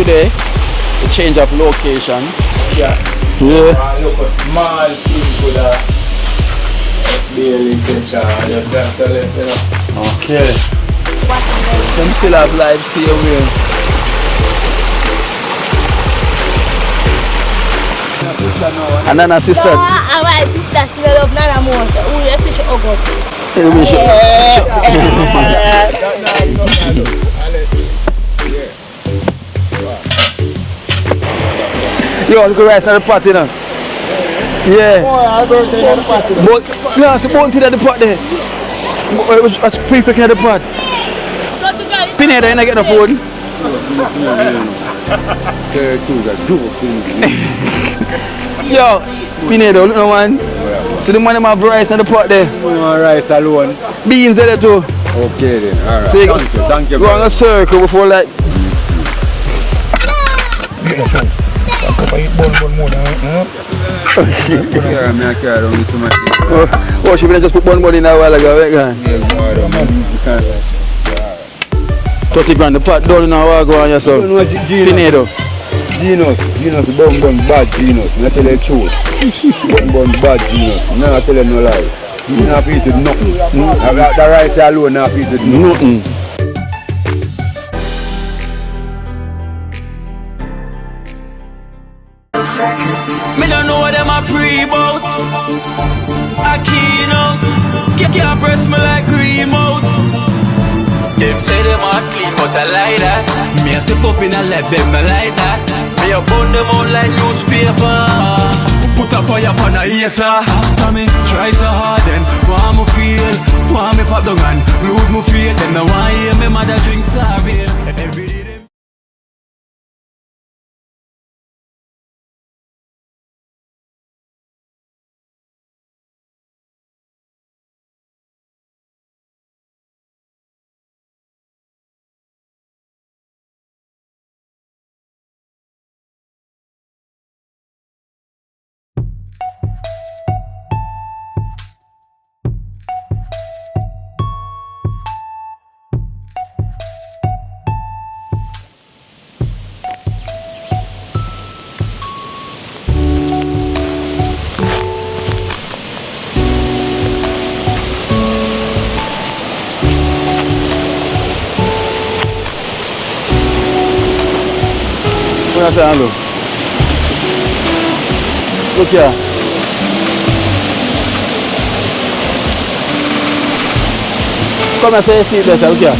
today. A change of location. Yeah. Yeah. Look a small thing for that. Barely intention. Just have to let you know. Okay. Them still have live see you here. Another sister. No, my sister, she love Nana more. Who you see she ugly? Yo, look at rice in the pot, you know. Yeah. But, no, it's a bone thing at the pot there. What's prefecting at the pot? Pinhead, you not get no food. Yo, Pinhead, look no man. So the man in my rice in the pot there. Rice alone. Beans there too. Okay then, alright. So you Thank you. Go on a circle before like. Oh, she just put one more in a while ago, right? 30 grand the pot down in a while ago on yourself. Pinedo. Genius, bad genius. I tell you the truth. Bad genius. No, I tell you no lie. You not eat it nothing. The rice alone not eat it nothing. Me don't know what them a pre-bout. Akeynote, can't press me like remote. Them say them a clean, but I like that. Me a step up in a left, them I like that. Me a burn them out like newspaper. Put a fire upon a hater. After me try so hard, then want me feel, want me pop the gun, lose me feel. Them no want hear me mother drink sorry. Every day. What's that, look? Look here. Come and say your seat better, look here.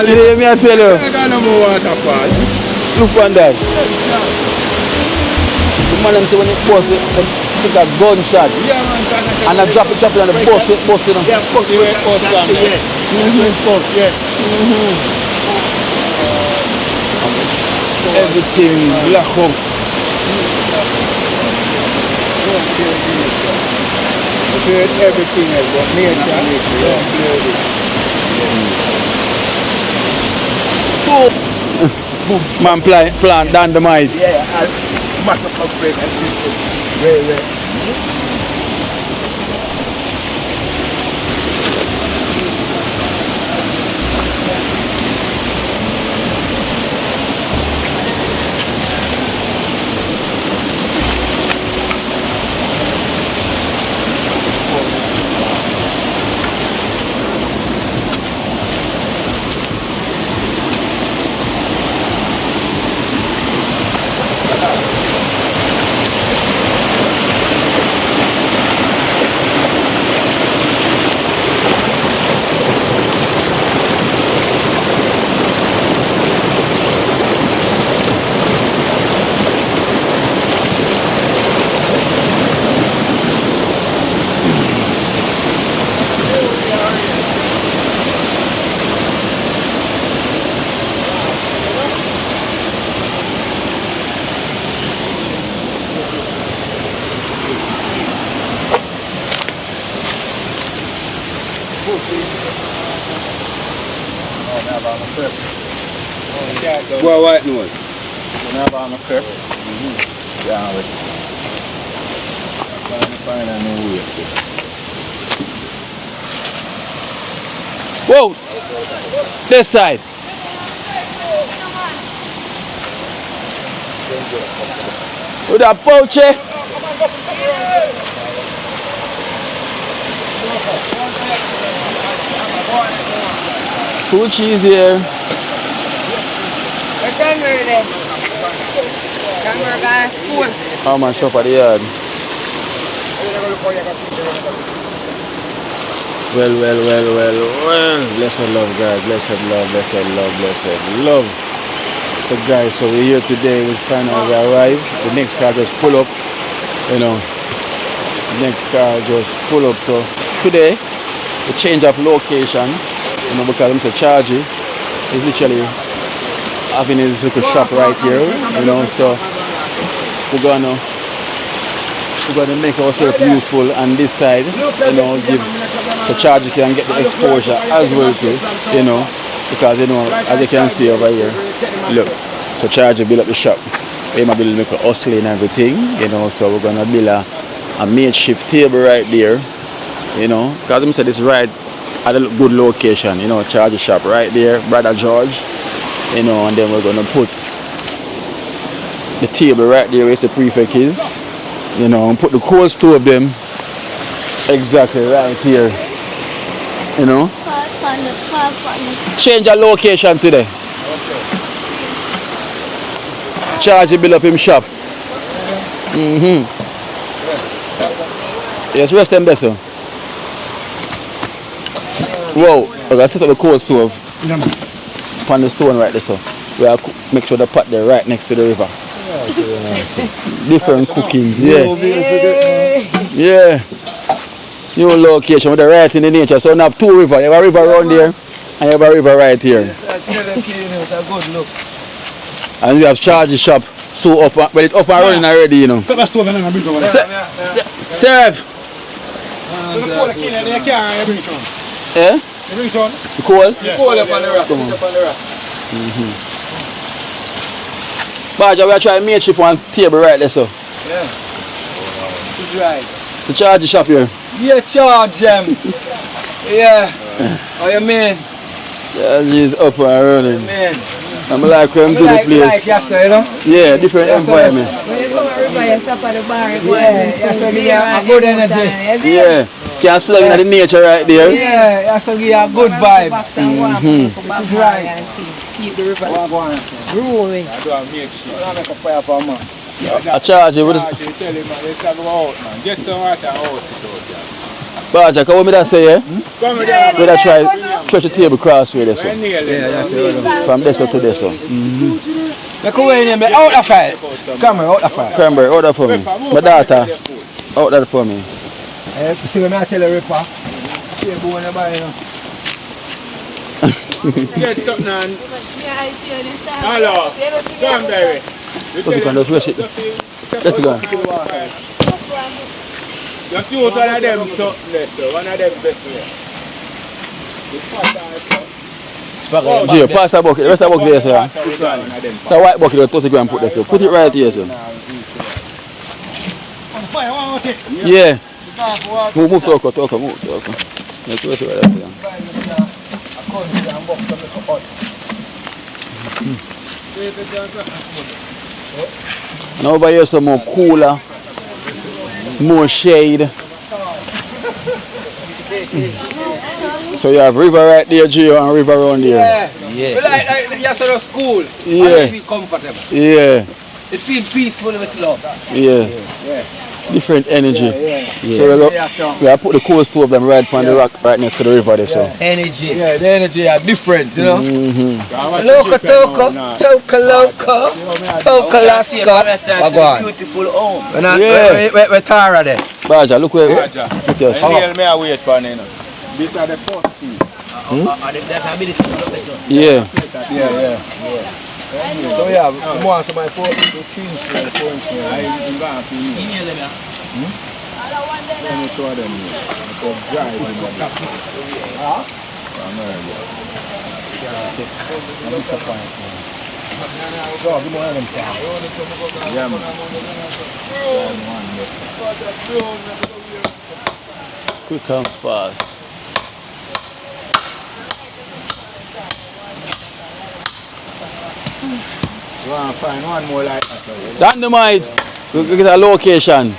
You hear me, I tell you? Look on that. The man them say when it bust it, they take a gunshot. And I drop it on the bus, it bust it. Yeah, bust it. Everything black up. Everything else, but nature. Man plant dynamite. Yeah, I'll mash up my brain and do it. Boy, white nose. Now I'm a crap. Yeah, wait. I'm find a new way. Whoa! This side. With that pouch. Full cheese here. We're Cranberry there. Cranberry got a school. How much shop at the yard? Well. Blessed love, guys. Blessed love. So, guys, so we're here today. We finally arrived. The next car just pull up. You know, the next car just pull up. So, today, we change of location. You know, because I'm so chargy. It's literally having his little shop right here. You know, so we're gonna make ourselves useful on this side, you know, give so charge you can get the exposure as well too, you know, because you know, as you can see over here, look, so charge build up the shop. We're gonna build make a hustle and everything, you know, so we're gonna build a makeshift table right there, you know, because I said it's right at a good location, you know, charge shop right there, Brother George, you know, and then we're gonna put the table right there where the prefect is. You know, and put the cold stove them exactly right here. You know? Change our location today. Charge build up him shop. Yes, rest them there, sir. Whoa, I gotta set up the cold stove. On the stone right there, so we have to make sure the pot there right next to the river. Different cookings, yeah. New location with the right in the nature. So now have two rivers. You have a river around there and you have a river right here. And we have charge shop so up, but it's up and running already, you know. Serve. Yeah? The coal? The coal up on the rock. Baja, we are trying to make shift one table right there, so. Yeah. She's right. To charge the shop here. Yeah, charge them. Yeah. Oh, you mean? Charge is up and running. Man. I'm like when I'm to the place. Like yesterday, you know? Yeah, different environment. When you come to river, you stop at the bar. Yeah, so give you a good energy. Yeah. Can slug in the nature right there. Yeah, so give you a good vibe. She's right. Keep the river rolling. I do a make shit. I make a fire for a man. I charge you with Tell him, man, let's go out, man. Get some water out. Baja, come with me that say, yeah? Come with that. We're going to try stretch the table crossway this one. Yeah, From this one to this one. look away in there. Out of fire. Come here, out of fire. Cranberry, order for me. My daughter, order for me. See when I tell a ripper. She go in the bar, you know. Get something on. Hello. Cranberry. Just go and just it. Just go. Just use one of them toughness, one of them best way. Gio, pass that bucket. Rest that bucket there, sir. The white bucket, you touch it and put this. Put it right here, sir. Yeah. Move to Oko, move to Oko. Let's go see right there. Now over here some more cooler, more shade. So you have river right there, Gio, and river around there. Yeah. Like yesterday school. Yeah. I feel comfortable. Yeah. It feels peaceful with love. Yes. Different energy. Yeah. So we have put the coal stove them right on the rock right next to the river there, so. Energy. Yeah, the energy are different, you know. Loco, Alaska. Beautiful home. We're Tara there. Baja, look where. Look here. May I wait for you know. These are the first things. Yeah. So yeah, we want some of my 4 inch, 4 inch. Quick and fast. So I find one more like that. Dynamite. We get a location.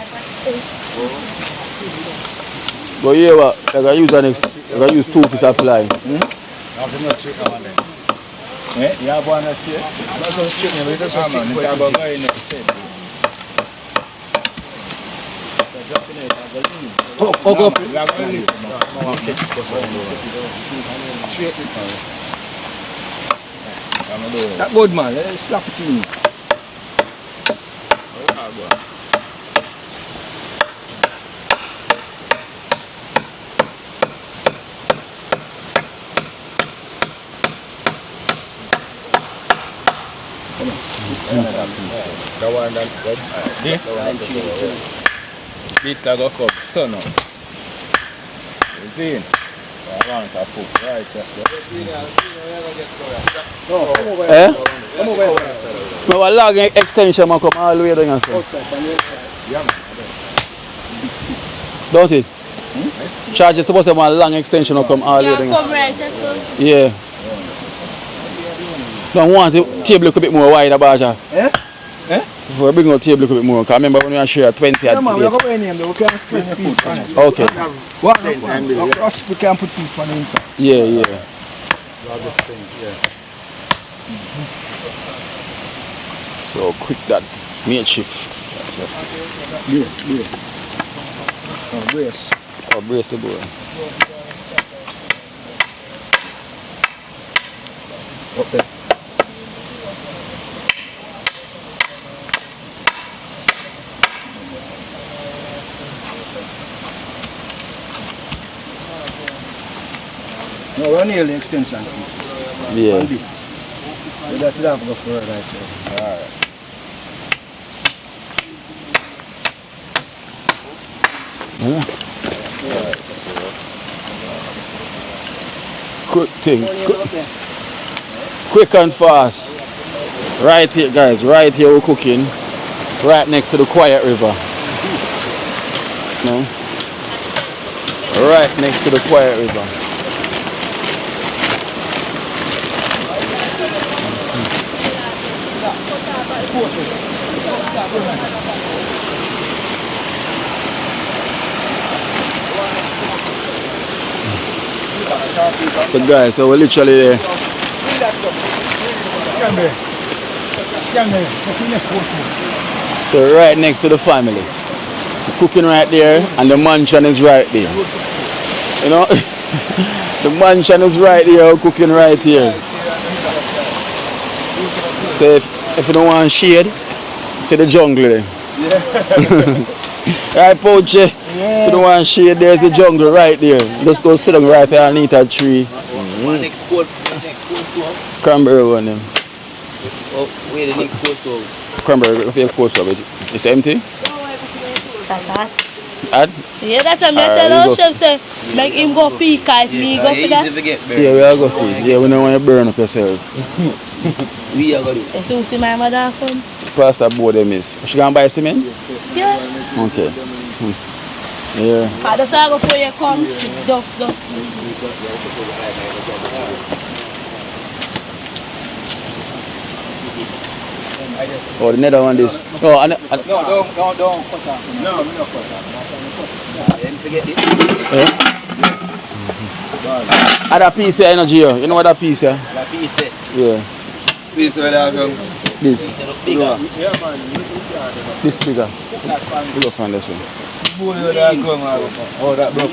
But yeah, what? I gotta use an extra. I gotta use 2 pieces of ply. Have to not check on them. Eh? You have one check? That's just checking. We just check with the hook up. That good man, let's slap it in. This I go cup so now. You see? I want a foot, right? Just Eh? My log extension man come all the way down here. Don't it? Charge is supposed to have a long extension will come all the way down here. Come right, that's all. Yeah. So I want the table look a bit more wider, Baja. Eh? Eh? If we bring out the table look a bit more, because I remember when we share 20 Yeah, man, we at have a name, we can spend the food. Okay. What? We can put things on the inside. Yeah, yeah. So quick that makeshift. Yes. Oh, brace. Oh, brace the boy. Up there. No, we're near the extension pieces. Yeah. On this. So that's it, I have to go for it right there. Alright. Quick thing. Quick and fast. Right here, guys. Right here we're cooking. Right next to the quiet river. No? Right next to the quiet river. So guys, so we're literally there. So right next to the family. The cooking right there and the mansion is right there. You know? The mansion is right there, cooking right here. So if you don't want shade, see the jungle there. Right, Poche? If you don't want shade, there's the jungle right there. Just go sit down right there underneath a tree. Next cold stove. Cranberry one them. Oh, where the next cold stove? Cranberry, if you have coast of it. It's empty? Add? Yeah, that's what I tell our chef say, make him go feed if me go for that. Yeah, we are go feed. Yeah, we don't want you burn up yourself. We are going to do. So see my mother come? Pastor board them is. She gonna buy cement? Yeah. Okay. Yeah. I just go for you come, dust. Oh, the nether one this. Oh, and No, don't cut off. No, we don't cut off. Don't forget this. other piece of energy here. You know what that piece here? That piece there. Yeah. Piece where they come. This. Bigger. This bigger. We go find this one. Oh, that broke.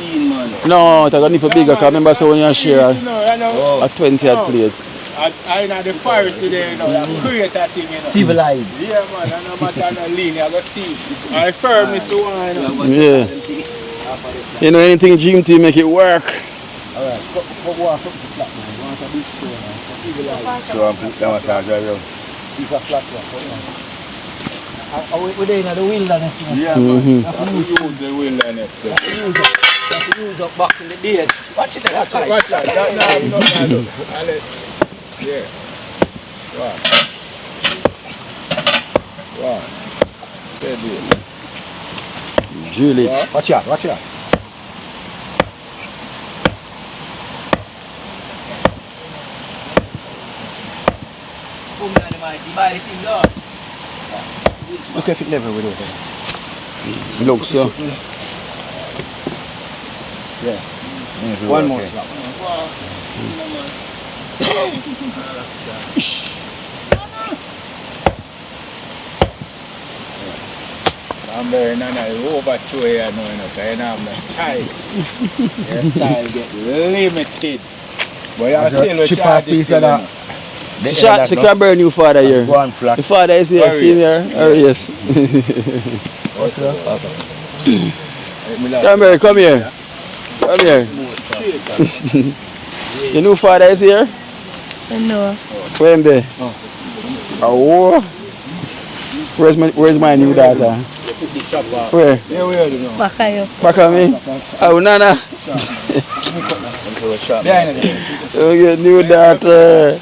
No, I got need for bigger because remember so when you share a 20 at plate. I know the forest there, you know, that create that thing, you know. Civilized. Yeah, man, I know matter no lean, I go see. I firm is the one, you know. Yeah. You know anything Jim T make it work. Alright, what was something to slap, man? You want a big stone, man. Civilized. So I'm putting down a charge around. It's a flat one. We're in the wilderness. Yeah, man. That's use the wilderness. Use up back in the days. Watch it. Watch that. That now, you know, yeah. Wow. Julie. Watch out. Look if it never will open. It looks so. Yeah. One more slap. Cranberry nana over through here now, because you have the style. Your style get limited. But you still chip charge off piece still, of that. you know. Shot, the Cranberry new father here. Go on flat. The father is here, see him here? Oh, yes. What's that? Cranberry, come here. Come here. Your new father is here? No. Where am there? Oh. Where's my new daughter? Where? Yeah, we already know. Bakayo. Back at me? Oh, Nana. Behind it. Oh, your new daughter.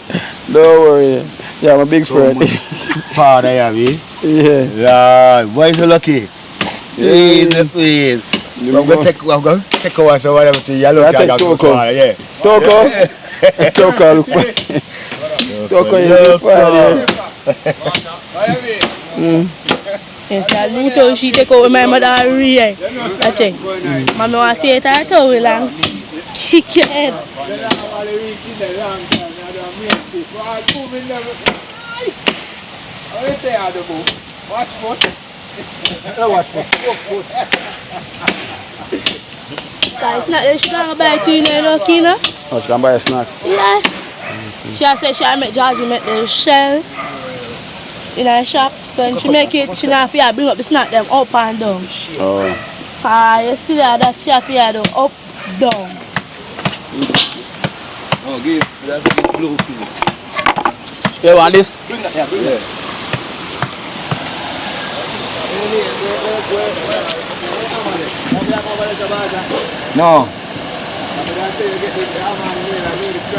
Don't worry. Yeah, I'm a big friend. Father, yeah, we. Yeah. Lord, why so lucky? Please. I'm going to take over so whatever to you. I take Toko. Yeah. Toko? Toko, look. Toko, you're father. Yes, that little she take over my mother real. That's it. Mommy want to say it I told you lang. Kick your head. Guys, not that she gonna buy two in there, Kina? Oh, she can buy a snack. Yeah. She has said she make Georgie make the shell in her shop. So when she make it, she not have to bring up the snack them up and down. Oh. You still have that she have to do up, down. Oh, that's a big blue piece. You want this? Bring that here, bring that. No.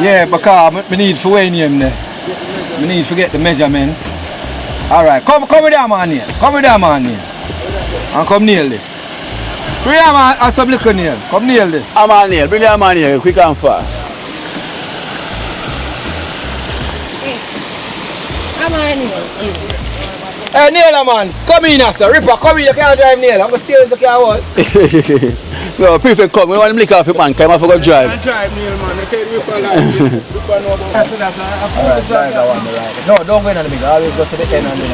Yeah, because I need for weighing him there. I need to get the measurement. Alright, come with that man here. Come with that man here. And come nail this. Bring that man and some little nail. Come nail this. I'm on here. Bring that man here quick and fast. I'm on here. Hey, nail man. Come in, sir. Ripper, come in. You can't drive nail. I'm going to steal the car. No, perfect come. We want him lick off your man. Come off for go drive. I drive Neil, man. I can't Ripper like Ripper no about that. Alright, drive that one. Right. No, don't go in on the middle. Always go to the end and then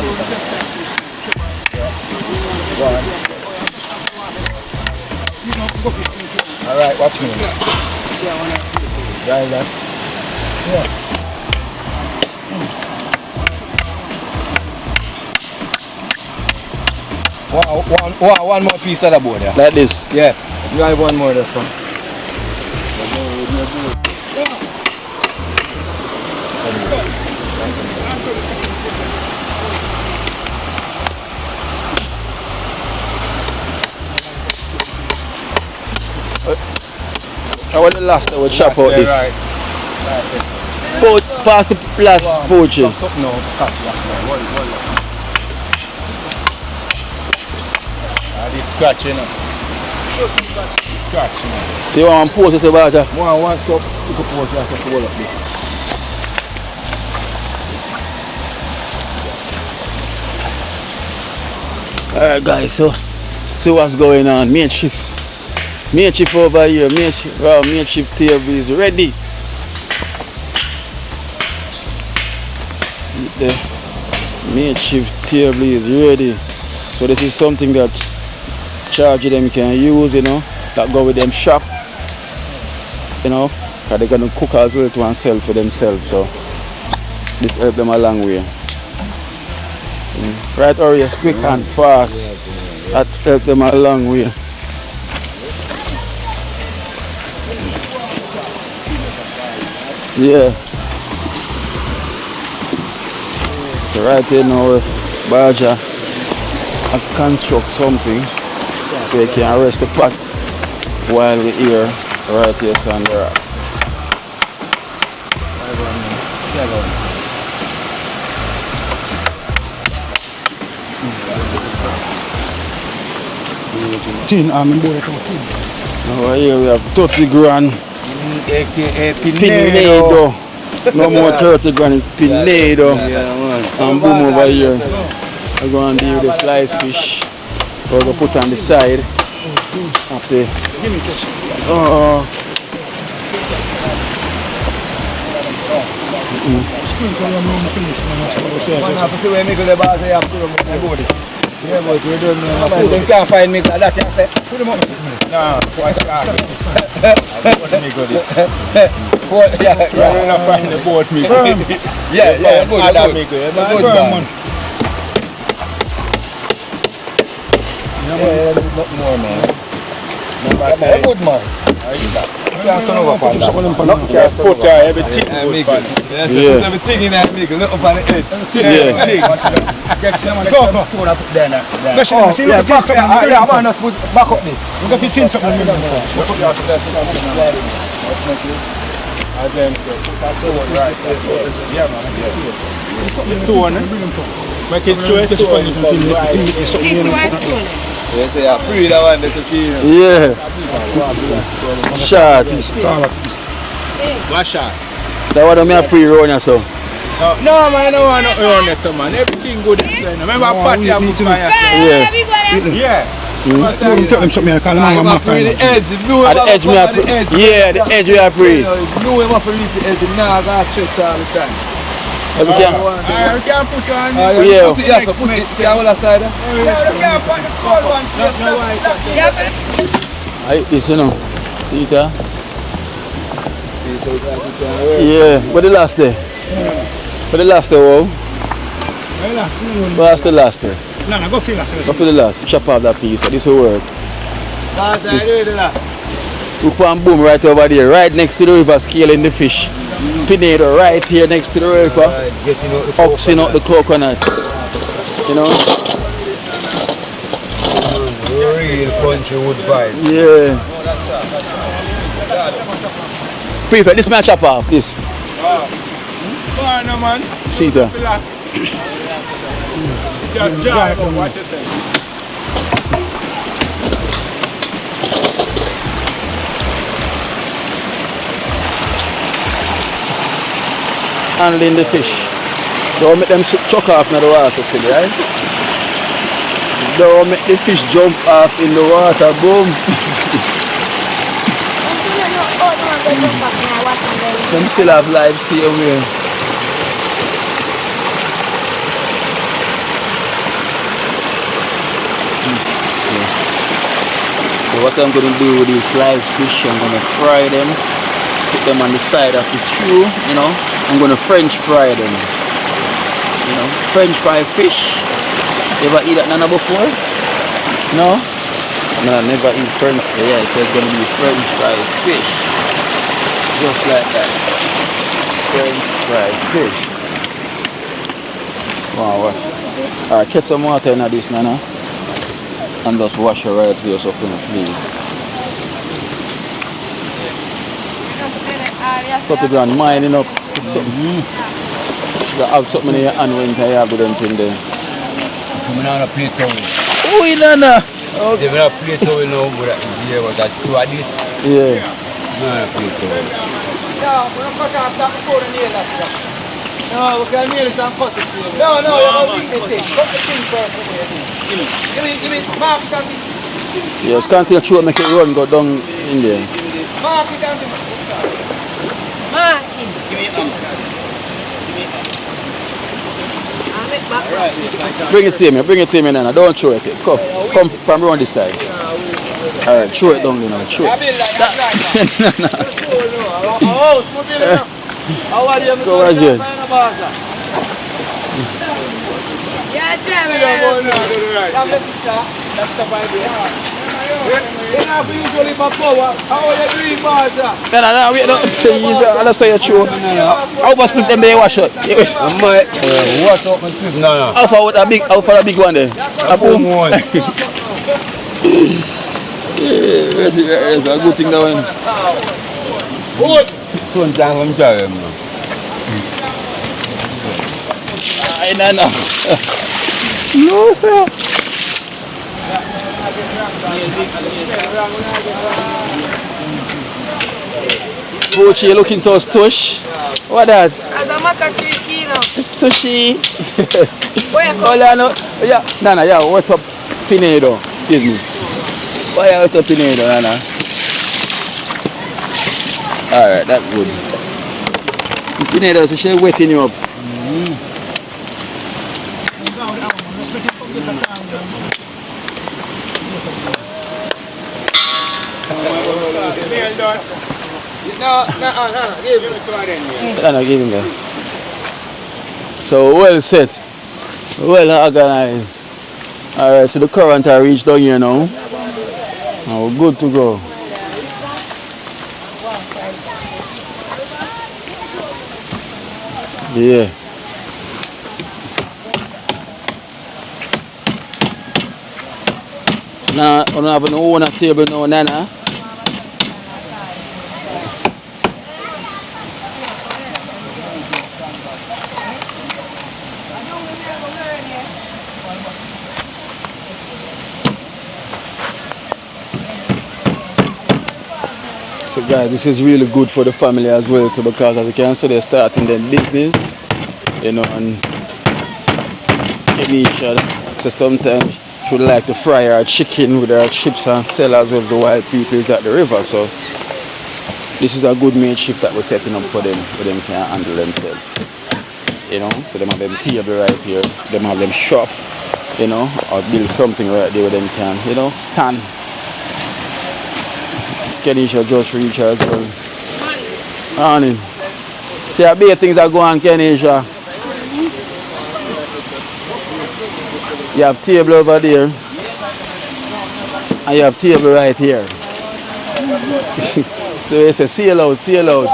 go on. Alright, watch me. Drive that. Yeah. One more piece of the board there. Like this. Yeah, you have one more there, son. I want the last that will chop out this. Right. Pass the last poaching. No, cut last one. This scratching up. Scratching up. So you want to post this about it? One so you can post yourself to hold up there. Alright guys, so see what's going on. Main shift over here. Main shift table is ready. See the main shift table is ready. So this is something that charge them can use, you know, that go with them shop, you know, because they're gonna cook as well to and sell for themselves. So this help them a long way. Right, or yes, quick and fast. That help them a long way. Yeah. So right here now, Baja I construct something so you can rest the pot while we're here, right here on the rock. Tin arm and boy. Now here we have 30 grand AKA Pinedo. No more 30 grand, it's Pinedo. Yeah, man. And boom over here. I'm going to deal with the sliced fish. We're going to put on the side of the. Sprinkle your own place, man. That's what I say. Man, have to see where me go the bars they have to do my body. Yeah, but we don't know. Man, you can't find me like that, you say. Put them up. Nah, quite hard. Me go this. Yeah, You're not find the boat me. yeah, good, Other good. me go. Good, man. Yeah, not more, man. Yeah, good, man. You can't turn over upon that. Just put everything good. Yeah. Put everything in that nigga, look up on the edge. Yeah. Get some stone and put there now. Oh, see, Yeah, look at back up. Yeah, man, just put back up this. Look at 15 something. Stone. Make it show stone. Yes, yeah, free that one to feel. Yeah. Shot. What shot? That one of me a pre-run or so. No, man, I don't want to earn this, man. Everything good inside. Remember, party I put my Yeah. Yeah. Tell them something, I call them I'm man. the edge. At the edge me a pre. Yeah, the edge we a pre. No, I'm for reach the edge. Now I got stretch all the time. Every can. I can put on. Yeah. Put it, yeah, so put it. Stay on the side. I this you know. See it there? Yeah. What the last day? What the last day, wow? What's the last day? No, go feel that. Go for the last. Chop off that piece. This will work. We put and boom right over there, right next to the river, scaling the fish. Pinedo right here next to the river. Oxing out the coconut. You know? Real country wood vibe. Yeah. Prefect, this man chop off, this. No, man. See it. Just drive on what you say. Handling the fish. Don't make them chuck off in the water, silly, right? Don't make the fish jump off in the water, boom. Them still have live sea away. So what I'm going to do with these live fish, I'm going to fry them, put them on the side of the stew, you know. I'm going to French fry them, you know. French fry fish. You ever eat that nana before? No? No, I never eat French fry. Yeah, so it's going to be French fried fish. Just like that. French fried fish. Wow, wash. Alright, get some water in this nana. And just wash it right to yourself in the please. 30 grand mining up. Should have something in your hand when you have them thing there. I'm not a plate towel. Ui, nana! If I'm not a plate towel now, but that's two of this. Yeah. Not a plate towel. Yeah, we're not cut off that before the nail that stuff. No, we can nail it and cut it. No, you have to beat the thing. Cut the thing first. Give me, mark it and Yes, can't tell you make it run, go down in there. mark it and Bring it to me, nana. Don't throw it. Come from around this side. Alright, throw it down, you know. Throw it. Go again. No, wait, don't say let's say you throw. How much split them there wash out? What up my clip? No. How far a big one there? A boom one. Yeah, that's a good thing that one. Good. Soon time I'm tired, man. No. Coach, you're looking so stush. What that? As a maca tree, you know. It's tushy. Where you Hold on. Yeah. Nana, yeah, what's up Pinedo? Excuse me. Why are you up Pinedo, Nana? Alright, that's good. Pinedo, so she's wetting you up. No, give him that. So well set, well organized. Alright, so the current I reached down here now. Now we're good to go. Yeah. So now I don't have no one at the table now, Nana. So guys, this is really good for the family as well too, because as you can see they're starting their business, you know, and Kenisha, so sometimes she would like to fry her chicken with her chips and sell as well the wild people is at the river. So this is a good made shift that we're setting up for them, where them can handle themselves. You know, so them have them table right here, them have them shop, you know, or build something right there where them can, you know, stand. Kenisha just reach as well. Morning. See how big things are going, Kenisha. You have table over there. And you have table right here. So it's a seal out, seal out.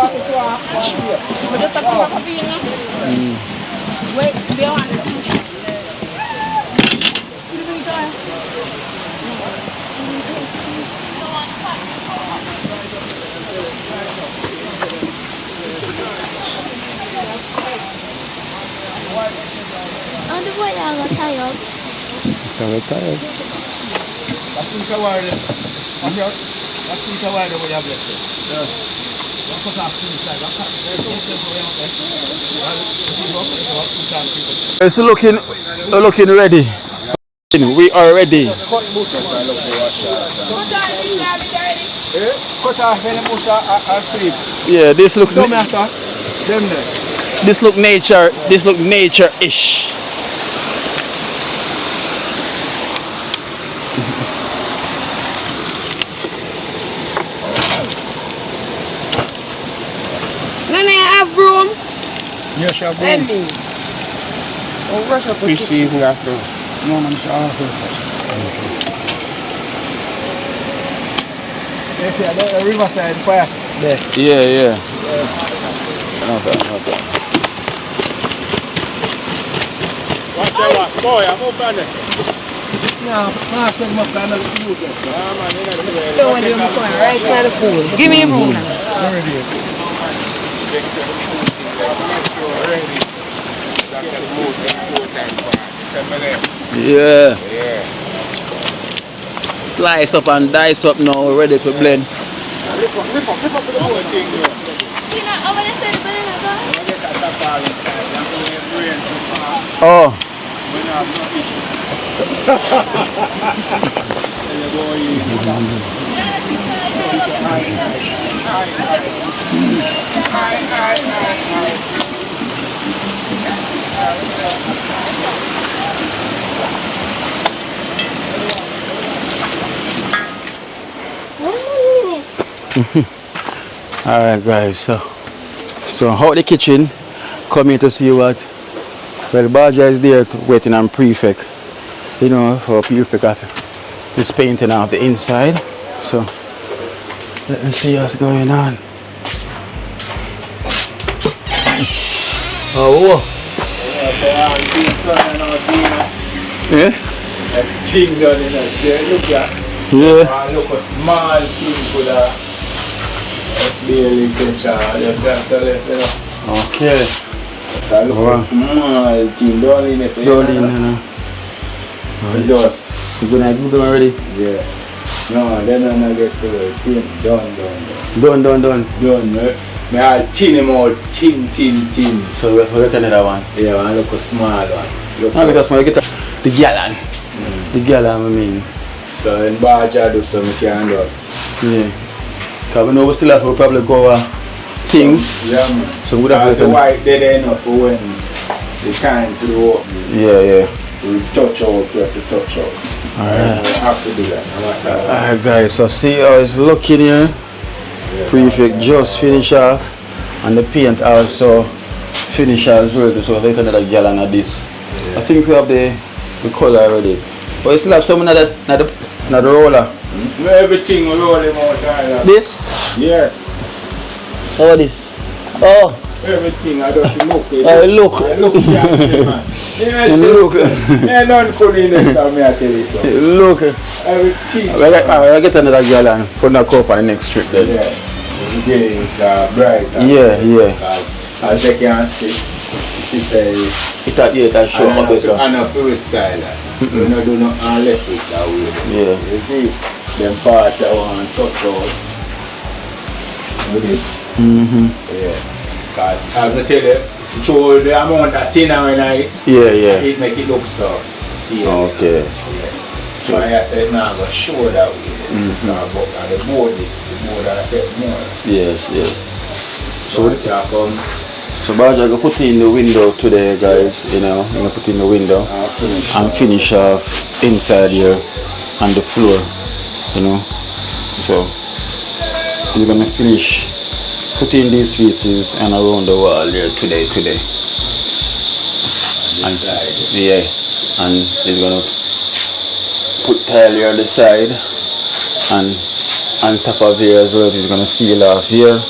Tired. Tired. That's piece of wire there. Watch out. That's piece of wire there where you have left it. Yeah. Don't cut off two sides. It's looking ready. We are ready. Cut off when the moose are asleep. Yeah, this looks them there. This look nature-ish. Yes, I have Fish season after. No, man, it's all good. Yes, yeah, the riverside fire there. Yeah. No, sir. Watch out, boy, I'm open this. Give me room now. Yeah. Slice up and dice up now, ready to blend. Oh. Alright guys, so out the kitchen, come here to see what, well, Baja is there waiting on Prefect, you know, for Prefect is painting off the inside. So let me see what's going on. Oh, yeah? Everything done in there. Look at. Yeah. Look a small thing for that. Barely just you know. Okay. So look a small thing down in there. Down in there. Just. You gonna do them already? Yeah. No, then I get to done. Done. Done, right? I'll tin him out, tin. So we have to get another one. Yeah, and look a small one. Look Now get a small, get the gallon. The gallon, I mean. So in Baja do some can just. Yeah. Because we know we still have to probably go over things. Yeah, man. So we have the white dead enough for when the time for the walk. Yeah. We touch out, we have to touch out. Alright. We have to do that. Alright guys, so see how it's looking here. Yeah, Prefect just finish off. And the paint also finish as well. So we have another gallon of this. Yeah. I think we have the color already. But we still have some not the roller. Everything we roll him out. This? Yes. Oh, this. Oh. Everything, I just look. Look. Man. Yes, Look. Yeah, none could in this time, I tell you. Look. Everything. I get another gallon for the cup on the next trip then. Yeah. It's bright. Yeah. As they can see, it's It show up this one. and a freestyler. We don't do nothing unless it's that way. Yeah. You see, them parts I want to touch out. With it. Yeah. Because as I tell you, it's true the amount of thinner when I it make it look so. Yeah. Okay. Yeah. So I said now I'm going to show that way. And the board I take more. Yes. So Baja go put in the window today guys, you know, I'm gonna put in the window and finish off inside here on the floor, you know. So he's gonna finish putting these pieces and around the wall here today. And yeah, and he's gonna put tile here on the side and on top of here as well he's gonna seal off here,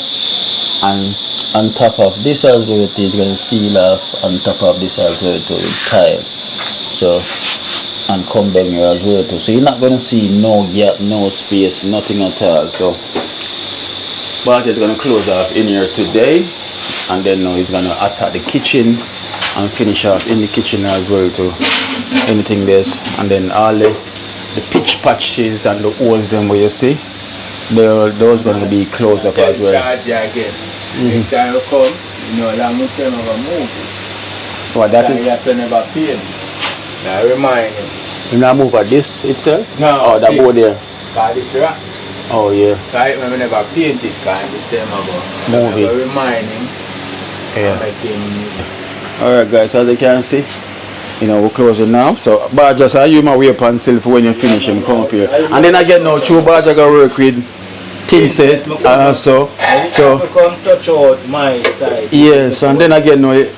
and on top of this as well he's gonna seal off on top of this as well to tile. So and come down here as well too. So you're not gonna see no gap, no space, nothing at all. So Bart is gonna close off in here today, and then now he's gonna attack the kitchen and finish off in the kitchen as well too. Anything this, and then all the pitch patches and the holes them where you see, those gonna be closed up as well. Next time you come, you know, that means you never move it. What that is? That's never pain. Now remind him. You not move at this itself? No. Oh, that board there. Because this rock. Oh yeah. So I never paint it because the same about. Move it. Remind him. Yeah. Make him. Alright guys, as you can see, you know, we're closing now. So Baja, so you my way pan still for when you finish him come up here. And then again now true Baja go work with tin set and also so come touch out my side. yes, and then again now it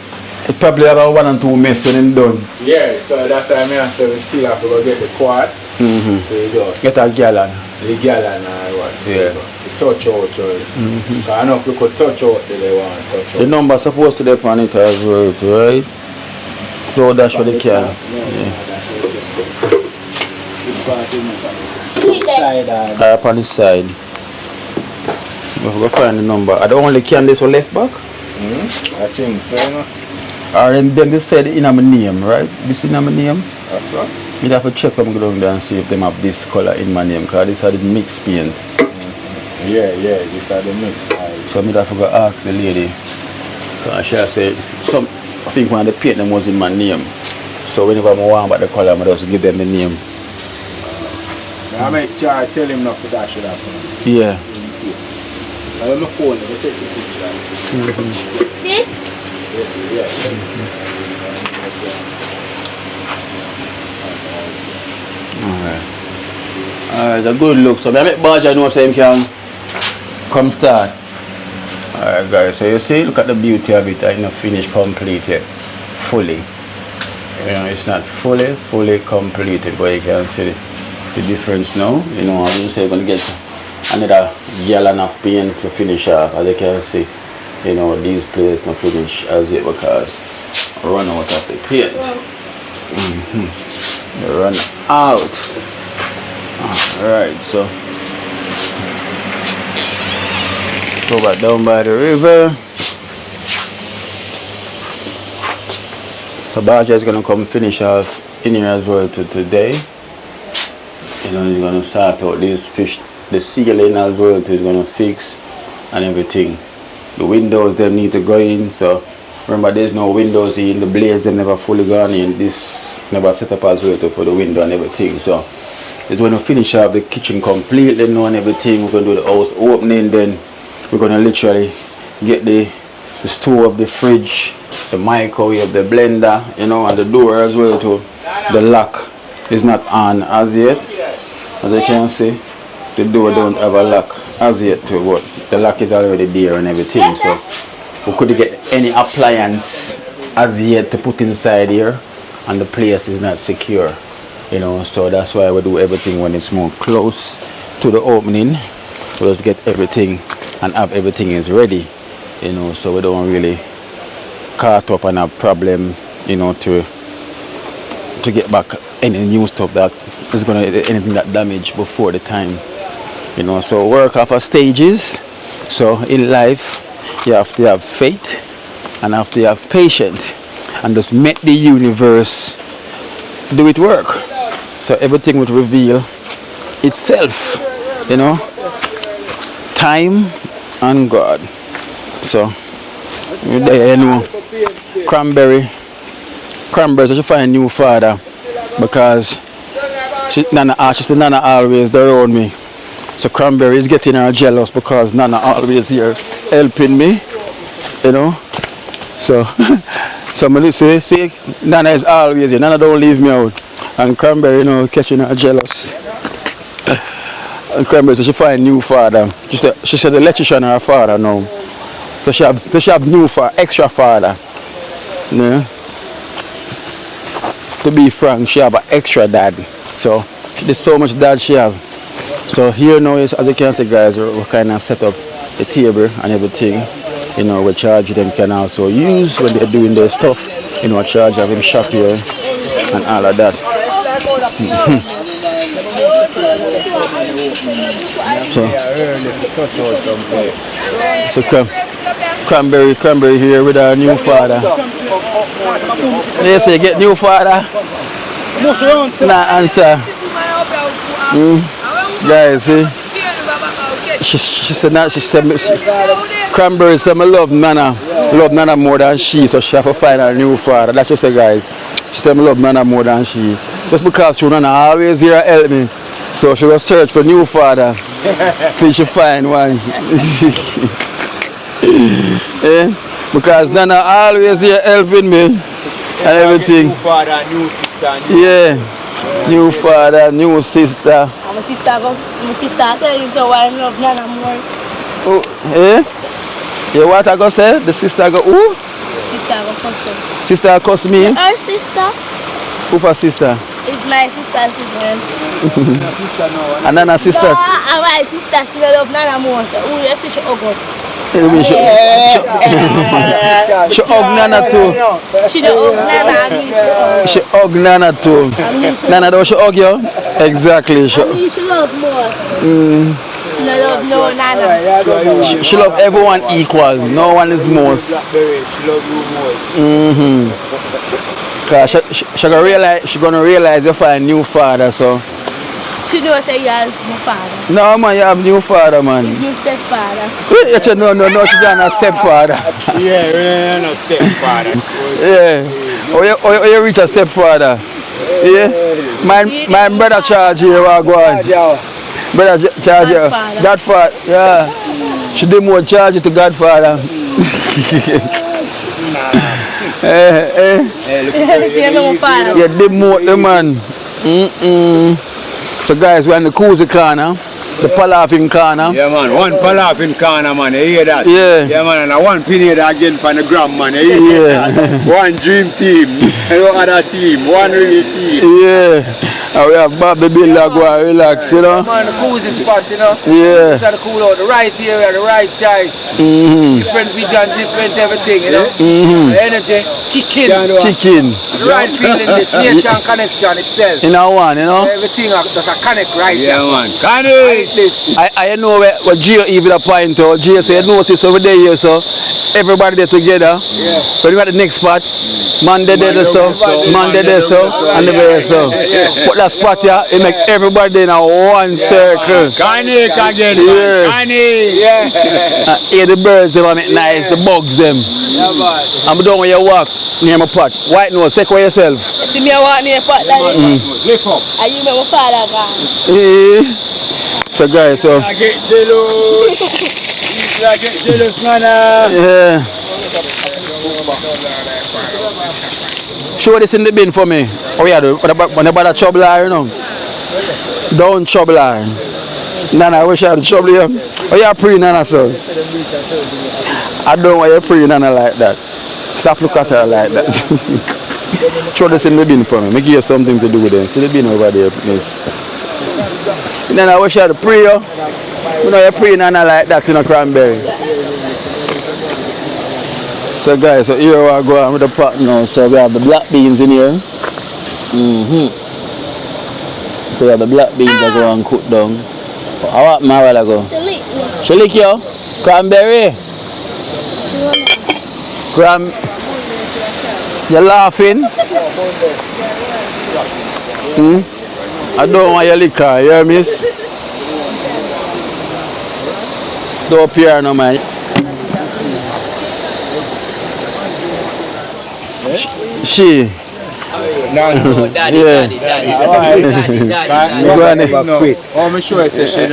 probably about 1 and 2 mess when it's done. Yeah, so that's why I say we still have to go get the quad. So you just Get a gallon. the gallon or what. Yeah. To touch out. Because I know if we could touch out, they want to touch out. The number supposed to be on it as well, right? So that's what they can. Up on the side. We have to find the number. I don't only can this one left back. I think so, you know. Or then they said in my name, right? This in my name. That's what. You have to check them down there and see if they have this color in my name, because this is the mixed paint. Yeah, these are the mix. So I have to go ask the lady. Because she said, I think one of the paint them was in my name. So whenever I want about the color, I just give them the name. I make sure I tell him not to dash it up. Yeah. I have my phone, I take the picture. This? Yeah. Alright, it's a good look. So I make Baja know so he can come start. Alright guys, so you see, look at the beauty of it. I not finished complete yet. Fully. You know, it's not fully completed, but you can see the difference now. You know, I'm going to say you're going to get another gallon of paint to finish off. As you can see, you know, these places not finish as yet because I run out of the paint. Run out. Alright, so go back down by the river. So Baja is gonna come finish off in here as well today. You know, he's gonna start out these fish, the ceiling as well. He's gonna fix and everything. The windows them need to go in. So remember, there's no windows in the blaze. They never fully gone in. This never set up as well for the window and everything. So it's when we finish up the kitchen completely, now and everything. We're gonna do the house opening. Then we're gonna literally get the stove, the fridge, the microwave, the blender, you know, and the door as well too. The lock is not on as yet, as you can see. The door don't have a lock as yet too, but the lock is already there and everything. So we couldn't get any appliance as yet to put inside here, and the place is not secure, you know. So that's why we do everything when it's more close to the opening. We just get everything and have everything is ready, you know, so we don't really caught up and have problem, you know, to get back any new stuff that is gonna anything that damaged before the time, you know. So work off of stages. So in life you have to have faith and have to have patience and just make the universe do it work. So everything would reveal itself, you know. Time and God. So there, you know, Cranberry so she find a new father because Nana always there around me. So Cranberry is getting her jealous because Nana always here helping me, you know. So somebody say, see, Nana is always here. Nana don't leave me out. And Cranberry, you know, catching her jealous. And Cranberry, so she find a new father. She said the electrician her father now. So she have new father, extra father. Yeah. To be frank, she have an extra dad. So there's so much dad she have. So here now is, as you can see guys, we kind of set up the table and everything. You know, we charge them can also use when they're doing their stuff. You know, charge of him shop here and all of that. So Cranberry here with our new father. They say get new father. Nah answer. Guys, see? She said Cranberry said I love Nana more than she, so she have to find a new father. That's just say guys. She said I love Nana more than she. Just because she Nana always here help me. So she will search for new father till she find one. Yeah? Because Nana always here helping me and everything. New father, new sister. Yeah. New father, new sister. My sister tell you so why I love Nana more. Oh, eh? Yeah, what I go say? The sister go who? Sister go cuss her. Sister cuss me? Her sister? Who for sister? It's my sister's sister. And Nana's sister? No, my sister, she love Nana more. So, oh, yes, she ugly. She hug Nana too. She don't hug Nana. She hug Nana too. Nana don't she hug you? Exactly. She love more. She love no Nana. She love everyone equal. No one is most. She love you most. Cause she gonna realize you find a new father, so. She knows say you have my father. No man, you have new father man. New stepfather. No, she's not a stepfather. Yeah, we're not stepfather. Yeah. Oh, you reach a stepfather. Yeah. My brother charge here, what go on. Brother charge here. Godfather. Yeah. She did more charge to Godfather. Yeah, did more the man. So guys, we're in the cozy corner, the palafin corner. Yeah man, one palafin corner man, you hear that? Yeah. Yeah man, and one penny again for the gram man, you hear that? One dream team, no other team, one really team. Yeah. And we have Bob the Builder go and relax, you know? Man, the cozy spot, you know? Yeah. It's the cool out, the right area, the right choice. Different vision, different everything, you know? The energy, kick in. The right feeling, this nature and connection itself. In our one, you know? Everything does a connect right. Yeah man, connect! like this. I know what Gio even a point out. Gio said notice over there here, so everybody there together. Yeah. When we at the next spot, man there so, man there so, and the there so. Put that spot here, it make everybody in a one circle. Kanye again, Yeah. Kanye. Yeah. Here the birds them are make nice, the bugs them. Yeah, man. I'm down when you walk near my pot. White nose, take away yourself. See me walk near pot like Lift up. and you make my father gone. So guys, so I get jealous. I get jealous, man. yeah. Show this in the bin for me. Oh yeah, when about the trouble you know. Don't trouble Nana, I wish I had the trouble here. Oh yeah, pre Nana so. I don't want you pre Nana like that. Stop looking at her like that. Throw this in the bin for me. Make you something to do with them. See the bin over there, miss. Nana, I wish I had the pre you. You know you pre Nana like that in a Cranberry. So guys, so here we go on with the pot now. So we have the black beans in here. So we have the black beans that go and cook down. How about my while ago? Shalik yo? Cranberry? You're laughing? I don't want your liquor, you hear miss? Don't appear no man. She. No, daddy, Yeah. daddy. Oh, I'm sure it's a shit.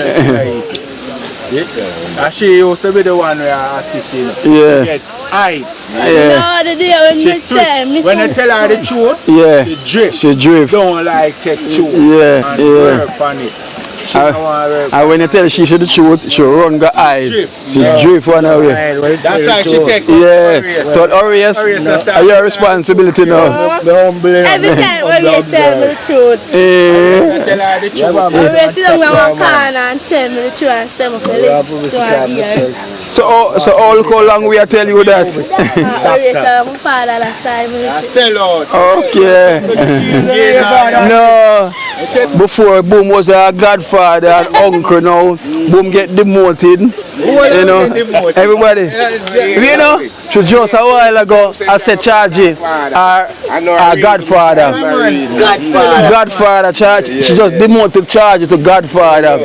She used to be the one where I assist you. Yeah. No, the day when She me switch. say, me When I tell her the truth, Yeah. she drift. She drift. Don't like take truth. Yeah, And yeah. work on it. She don't want to work. And when you tell she the truth, she run go hide. Drift. She drift one away. That's why she take Yeah. So Orius, are your responsibility now? every time when you tell me the truth. I tell her the truth. When you sit down in one corner and tell me the truth and say me for listen to her ear. So all how long we are tell you that? Always my father last time. I sell out. Okay. No. Before Boom was a godfather and uncle now. Boom get demoted. You know. Everybody. You know, so just a while ago I said Chargy our godfather. Godfather charge. She just demoted Chargy to godfather.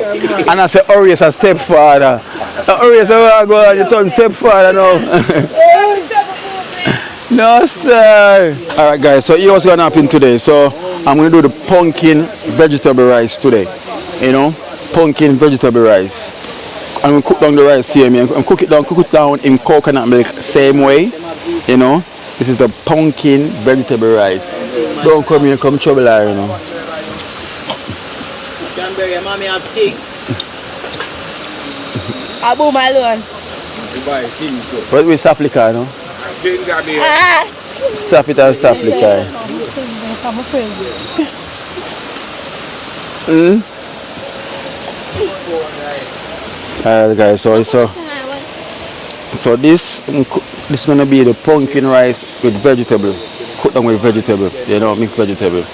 And I said Orius a stepfather. Orius a go you turn stepfather now. No star. Alright guys, so here's what's gonna happen today. So I'm gonna do the pumpkin vegetable rice today. You know, pumpkin vegetable rice. I'm gonna cook down the rice same way. I'm cook it down in coconut milk same way. You know. This is the pumpkin vegetable rice. Don't come here, come trouble her, you know. Cranberry, mommy have tea. I boom alone. But we stop liquor, no? Ah! Stop it and stop liquor. I'm a friend. Alright guys, so this is gonna be the pumpkin rice with vegetable. Cooked down with vegetable, you know, mixed vegetable.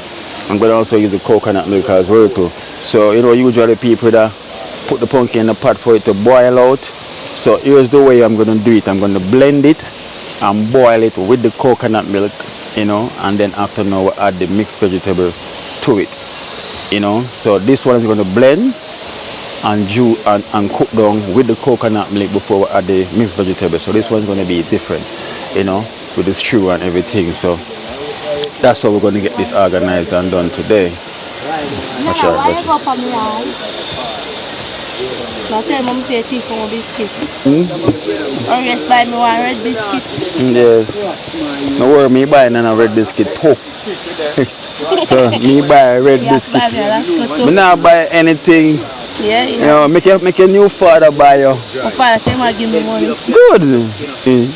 I'm gonna also use the coconut milk as well too. So you know usually people that put the pumpkin in the pot for it to boil out. So here's the way I'm gonna do it. I'm gonna blend it and boil it with the coconut milk, you know, and then after now we'll add the mixed vegetable to it. You know, so this one is gonna blend and cook down with the coconut milk before we add the mixed vegetable. So this one's gonna be different, you know, with the stew and everything. So that's how we're gonna get this organized and done today. Watch out, watch out. I tell mom to take for my biscuit. Always buy me one red biscuit. Yes. No worry, me buy a red biscuit too. So me buy a red biscuit. Me not buy anything. Yeah, You know, make a new father buy you. My father say he give me money. Good.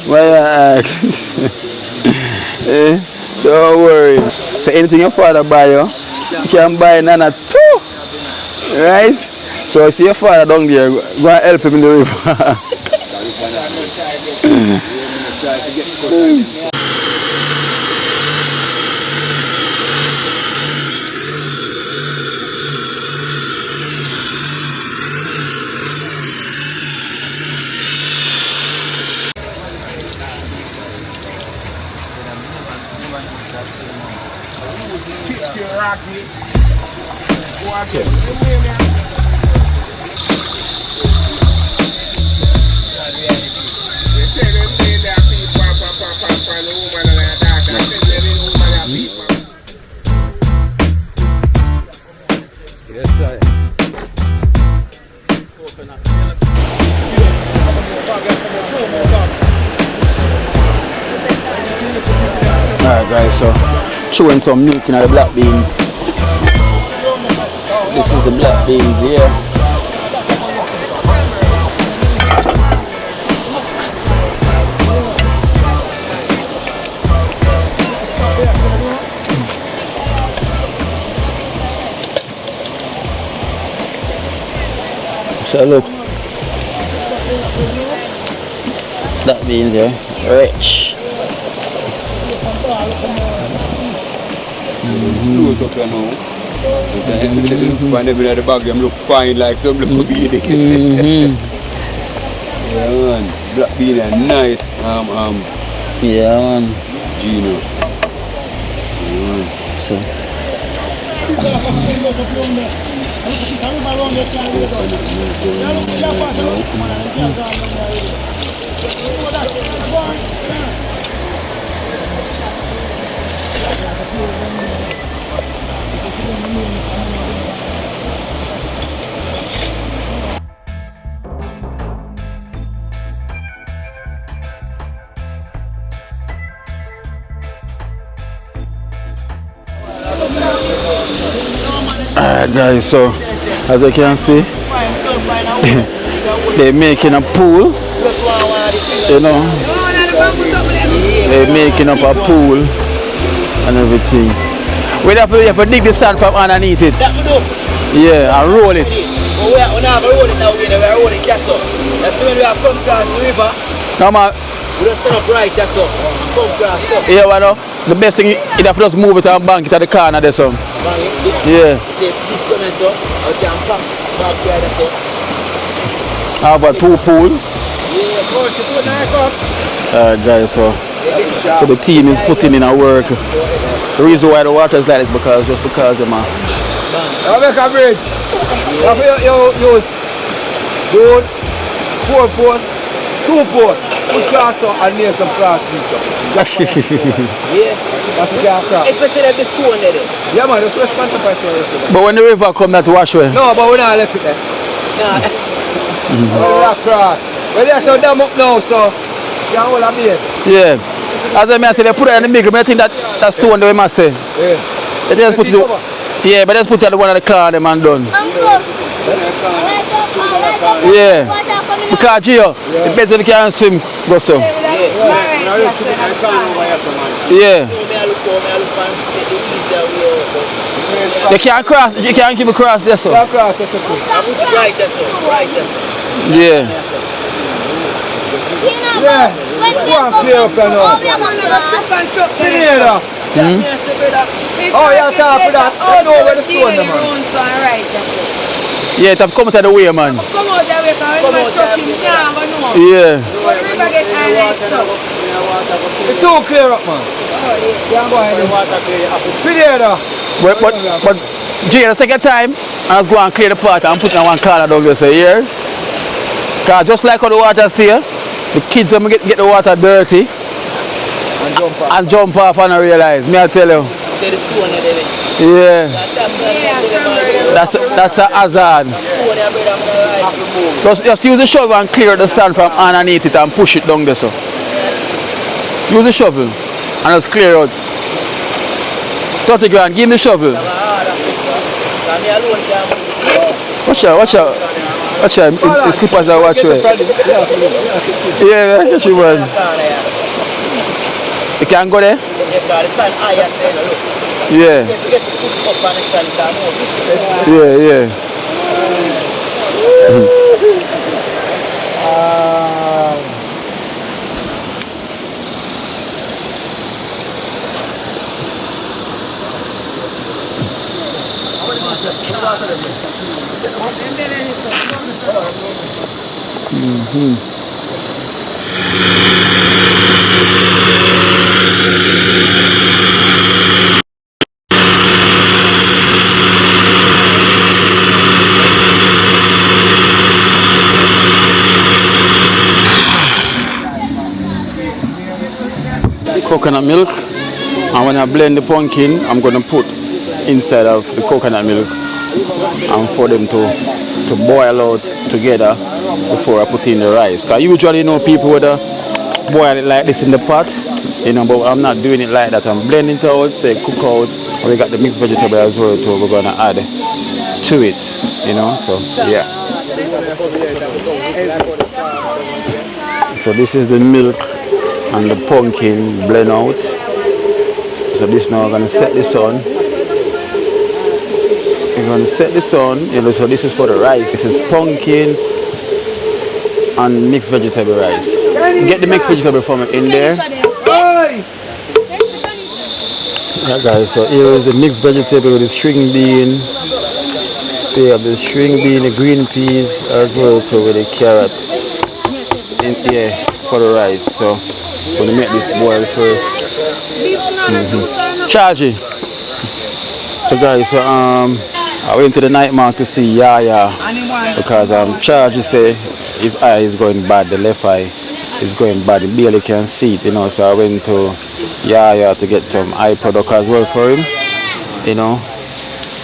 Why you ask? Don't worry. So anything your father buy you can buy Nana too. Right? So see your father down there, go and help him in the river. Alright guys, so throwing some milk in the black beans. So this is the black beans here. So look, black beans here, rich. Load up here now. When they bring the bag, them look fine like some little beanie. Yeah, man. Black beanie are nice. Yeah, man. Genius. So. Alright guys, so as you can see, they're making a pool, you know, they're making up a pool and everything. We have to dig the sand from underneath it. Yeah, and roll it. We don't have a roll it now, we roll it just so. That's when we have come across the river. No man. We just stand up right just so. Come across so. Yeah, well, no, the best thing is if you just move it and bank it at the corner there so. Yeah. How about two pool? Guys, so the team is putting in a work. The reason why the water is like this because the man. I'll make a bridge. You use wood, 4 posts, 2 posts, put cross up and nail some cross piece up. Yeah. That's what you have to. Especially if the stone there. Yeah man, just respond to person. But when the river come that wash away? No, but we're not left it there. Nah. We're not cross. Well, there's some dam up now, so you can hold a beer. Yeah. As I say, they put it in the middle, but I think that stone they must say. Yeah. They just put it, yeah, but just put it on the one of the car them and done. Yeah. Because Gio, the best if you can swim, go so. Yeah. You can't cross, you can't keep across there so. Yeah. Yeah. Go and clear up and all. Oh, you have to for that. I know where the stone is, man. Yeah, it have come out of the way, man. Come out the way, because when my truck him can't go no. Yeah. When the river get highlight so. It's all clear up, man. You can't go ahead. Pretty there. But Jay, let's take your time and let's go and clear the pot and put it in one corner down there, so here. Because just like how the water stay, the kids them get the water dirty and jump off and not realize. Me I tell you. Yeah. That's a hazard. Just use the shovel and clear the sand from underneath it and push it down there so. Use the shovel and just clear out. 30 grand, give me the shovel. Watch out. The slippers are watch away. Yeah, catch you man. You can go there? Yeah. Yeah. coconut milk, and when I blend the pumpkin, I'm gonna put inside of the coconut milk and for them to boil out together before I put in the rice. Cause usually people would boil it like this in the pot, but I'm not doing it like that. I'm blending it out, say cook out. And we got the mixed vegetable as well too. We're gonna add to it, So yeah. So this is the milk and the pumpkin blend out. So this now we're gonna set this on. We're gonna set this on. So this is for the rice. This is pumpkin and mixed vegetable rice. Get the mixed vegetable from in there. Yeah, guys. So here is the mixed vegetable with the string bean. We have the string bean, the green peas as well too with the carrot. For the rice. So I'm gonna make this boil first. Charge it. So guys, I went to the night market to see Yaya because Charge say his eye is going bad, the left eye is going bad, he barely can see it, so I went to Yaya to get some eye product as well for him,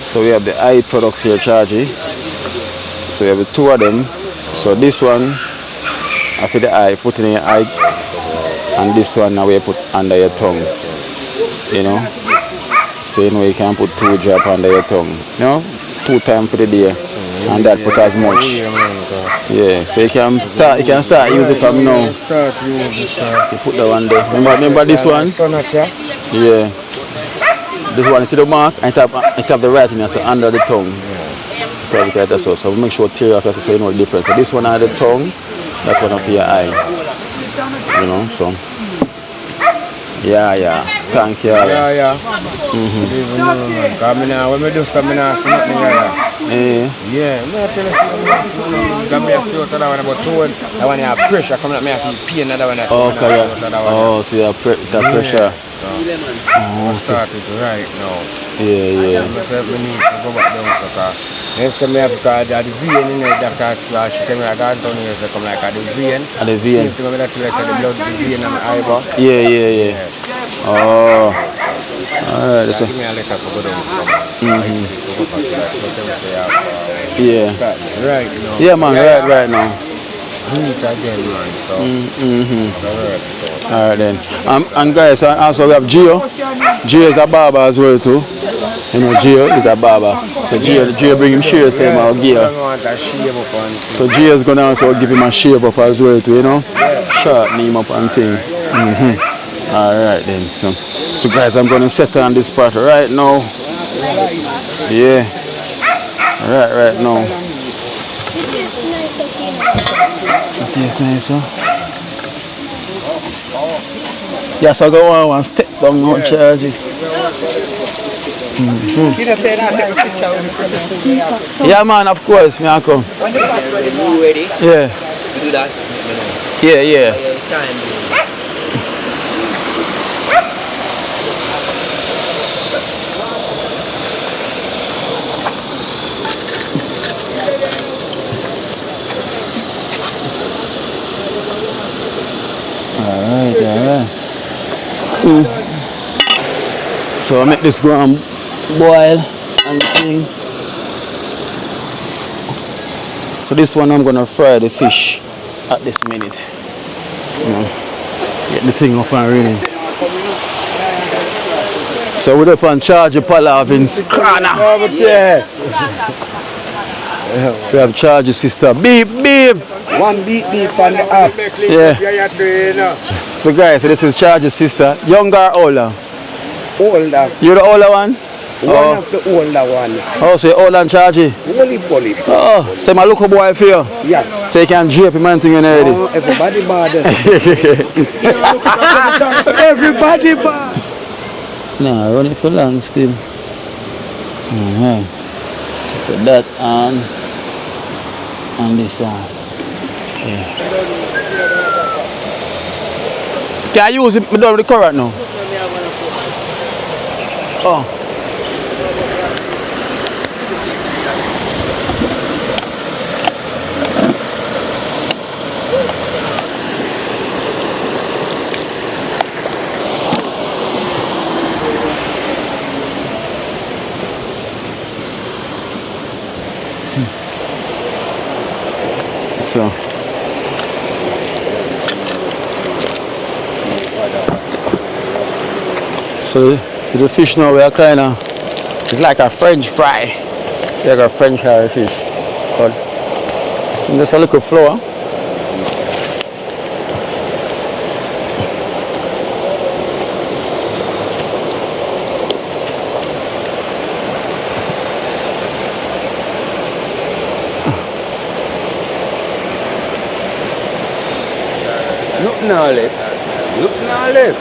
So we have the eye products here, Charge. So we have the two of them. So this one after the eye, put in your eye, and this one now we put under your tongue, So you can put 2 drops under your tongue, 2 times for the day, and that put as much. Yeah, so you can start using it from now. You put that one there. Remember this one? Yeah. This one, you see the mark? I tap the writing so under the tongue. So make sure tear off so you know the difference. So this one under the tongue, that one up your eye. So. Yeah. Thank you. Yeah. When we do something, I see nothing like Yeah, I about 2. I want to have pressure coming up, I have pain. Okay, so you have pressure. Started right now. Yeah. We need to go back down. Next time I have the vein in there, she came like that down here, so come like the vein. The vein. Same thing with that, the blood, the vein and the eyeball. Yeah. Oh. Alright, that's give me a letter for go down. Yeah. Right now. Yeah, man, right now. Again, man. So, alright then. And guys, also we have Gio. Gio is a barber as well too. Gio is a barber. So Gio bring him shave, same out gear. So Gio is gonna also give him a shave up as well too, Shorten him up and thing. Alright then. So guys, I'm gonna set on this part right now. Yeah. Right now. It's nice, huh? Yes, I go one step down, no charge it. Yeah, man, of course, me I come. When the pot ready, you ready? Yeah. You do that? Yeah. Alright. So I make this go and boil and thing. So this one I'm gonna fry the fish at this minute. Get the thing up and running. So we're up on Charge Palavin's corner. We have Charge's sister. Beep. One beep on the app. Yeah. So guys, so this is Charge's sister. Younger or older? Older. You're the older one? One of the older one. Oh, so you're older than Charge? Holy. Oh, so my local boy for you? Yeah. So you can drape him and thing already? Oh, everybody bad. Everybody bad. No, run it for long still. So that and this one. Yeah. Can I use it with the current now? Oh. So the fish now we are kind of, it's like a French fry. Like a French fry fish. But just a little flour. Look now left. Look now left.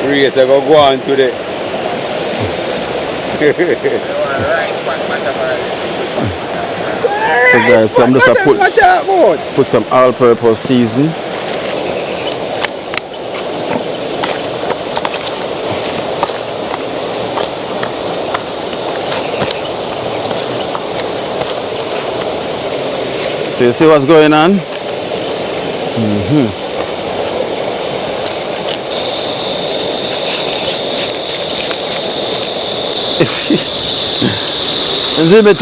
Race I go on today. So guys, so I'm just put some all-purpose seasoning. So you see what's going on? Zimmy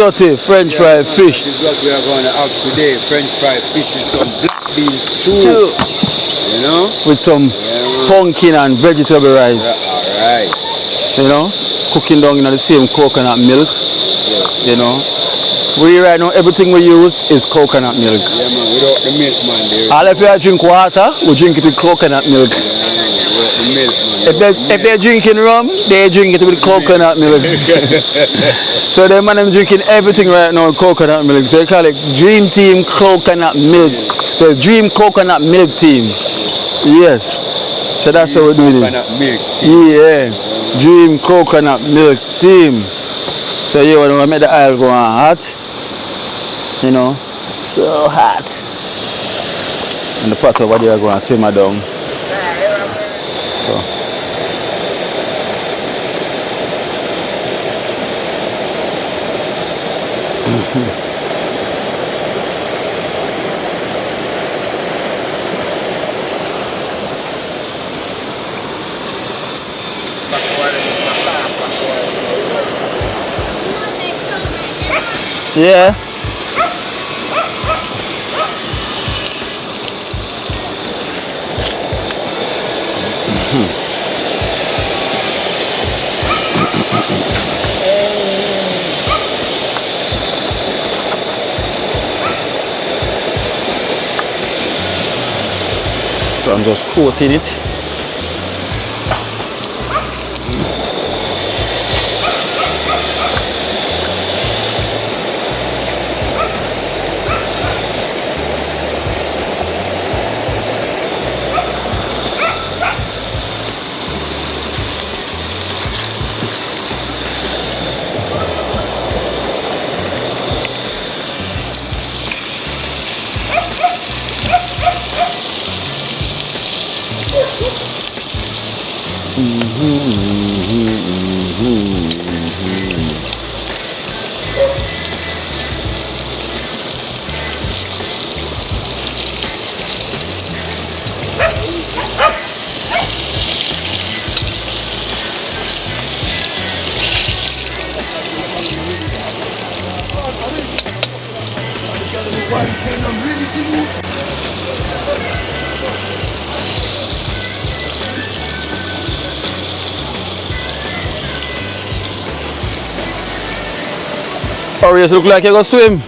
French fried fish. This is what we are going to have today. French fried fish with some black bean stew. You know? With some pumpkin and vegetable rice. Alright. You know? Cooking down in the same coconut milk. You know? We right now, everything we use is coconut milk. Yeah man, without the milk man. All if you drink water, we drink it with coconut milk. Yeah, without the milk man. If they're drinking rum, they drink it with coconut milk. So the man is drinking everything right now with coconut milk. So they call it Dream Team Coconut Milk. So Dream Coconut Milk Team. Yes. So that's how we do it. Coconut milk. Yeah. Dream Coconut Milk Team. So you want to make the oil go on hot. You know, so hot. And the pot over there going to simmer down. So. Yeah. So I'm just coating it. Or you look like you're going to swim.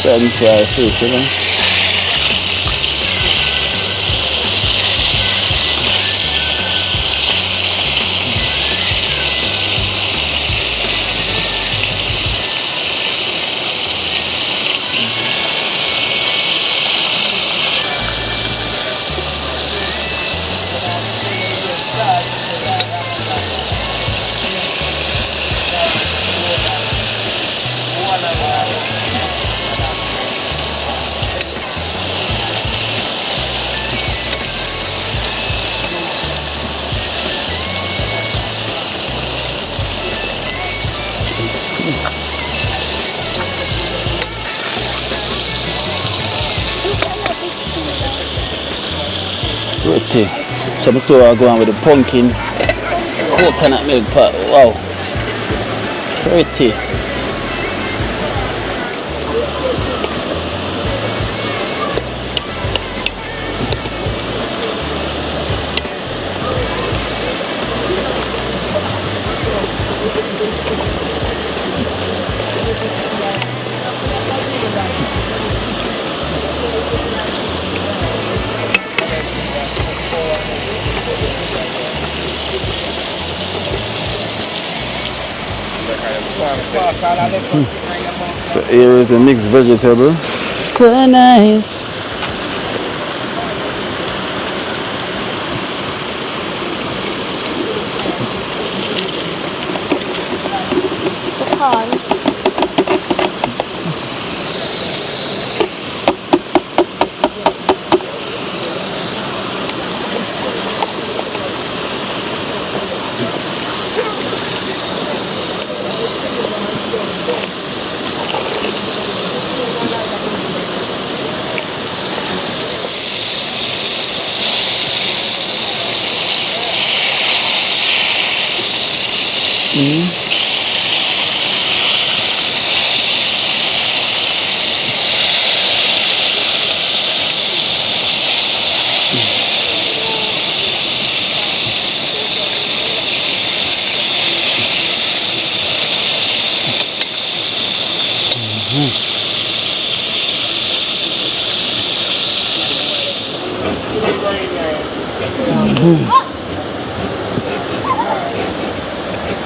French fry fish, you know. Pretty. So I go on with the pumpkin coconut milk pot. Wow. Pretty. So here is the mixed vegetable. So nice.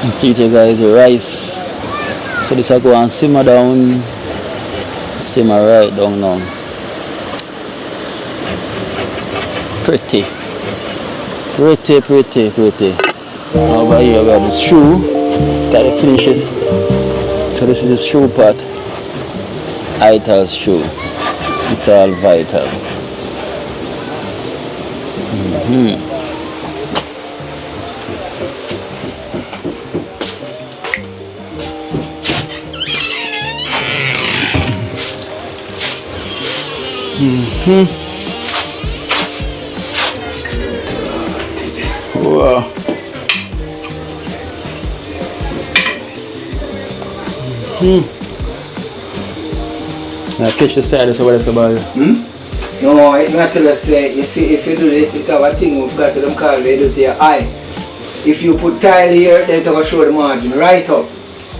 And see here guys, the rice. So this will go and simmer down. Simmer right down now. Pretty. Pretty, pretty, pretty. Over here we have the stew. Gotta finish it. So this is the stew pot. Vital stew. It's all vital. Wow. Now catch the side, so what is about it? No, it's not tell us say, you see, if you do this, it's our thing we've got to them call we do to your eye. If you put tile here, then it's going to show the margin right up.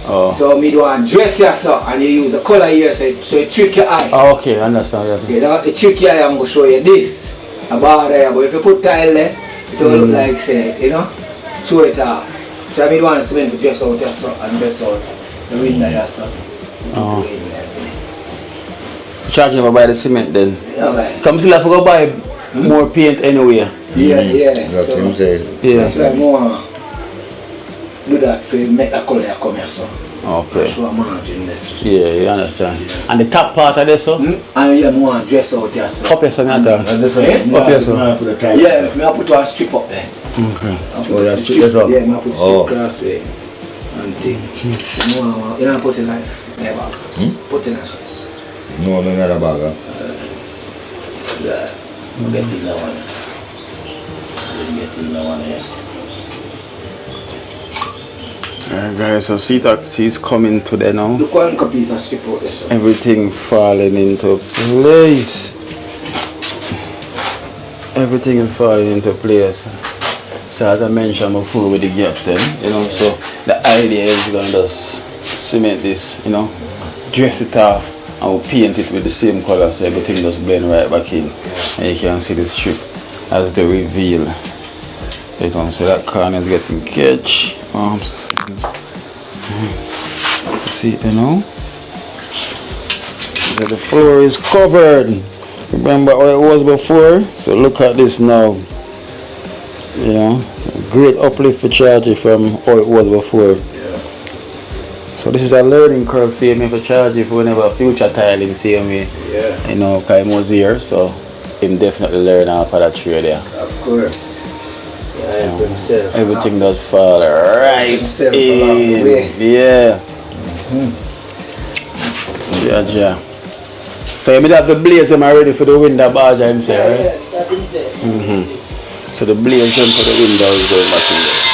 Oh. So me do want dress yourself and you use a color here so it trick your eye. Oh, okay, I understand. You know, it trick your eye, I'm going to show you this. About there, but if you put tile there, it will look like say, you know, show it off. So I mean want to cement to dress out yourself and dress out the window yourself. Oh. Charge never buy the cement then? Yeah, Some still have to go buy more paint anyway. Yeah. That's So, him saying. Yeah. that's why I want to do that for make that color come here so. Okay. Show a margin this. Yeah, you understand. And the top part of this, so? And yeah, I want to dress out here so. Up here, so not that. And this one, Up here, so? Yeah, I put a strip up there. Okay. Oh, that strip is up? Yeah, I put strip crossway and thing. You don't put in life. Never. Put in life. No, I'm not a bag. Yeah. I'm getting that one. I'm getting that one here. Alright guys, so Seataxi coming today now. Look one piece of strip out there so. Everything falling into place. Everything is falling into place. So as I mentioned before with the gaps then, you know, so the idea is going to just cement this, you know, dress it off and we paint it with the same color so everything just blend right back in. And you can see the strip as the reveal. You can see that corner is getting catch. See it now. So the floor is covered. Remember how it was before? So look at this now. You know, great uplift for Chargy from how it was before. So this is a learning curve, same way for Chargy for whenever future tiling, same way. You know, because he was here, so him definitely learn off of that tree there. Of course. Everything does fall right in. Yeah. Yeah. So you have the blaze them already for the window barge himself, right? So the blaze them for the window is going back in there.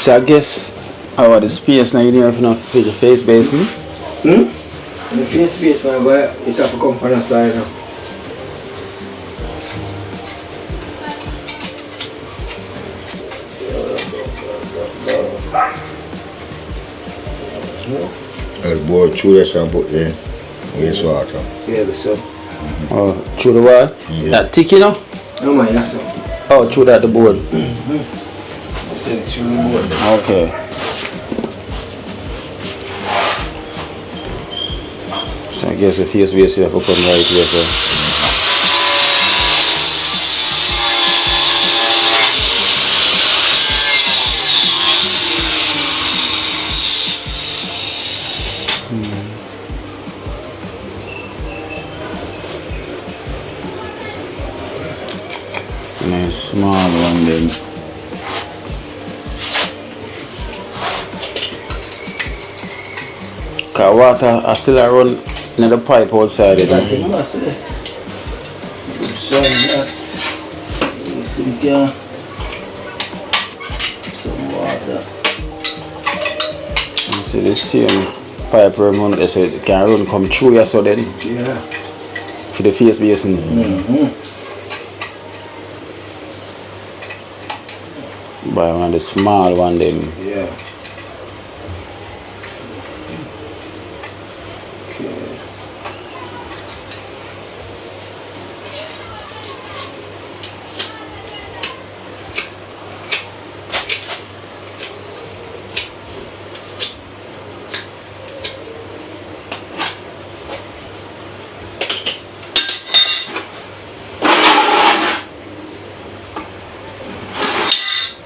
So I guess our the space now you don't have enough for the face basin. The face space now, but it have to come from the side now. Let's boil through this and put the wastewater. Yeah, the sub. Oh, through the wall? That thick, you know? No man, yes sir. Oh, through that the board. Send it through the board. Okay. So I guess the face base have to come right here, so. Nice small one then. Cause water I still run in the pipe outside it. Some water. You see the same pipe run so it can run come through here so then. Yeah. For the face basin. By one of the small one then. Yeah.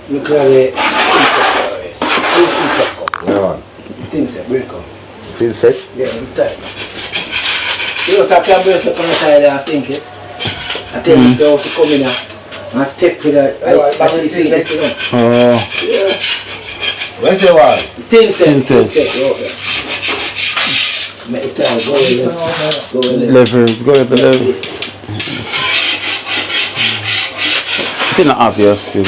Look at it. Things that will come. Feel set? Yeah, I'm tight. You know, so I can burst up on the side and sink it. I tell you so to come in and step with the battery sink it, you know. Oh. Yeah. Where's the wall? Tin set. Okay. Make it tight, go in there. Levers, go with the lever. It's not obvious still.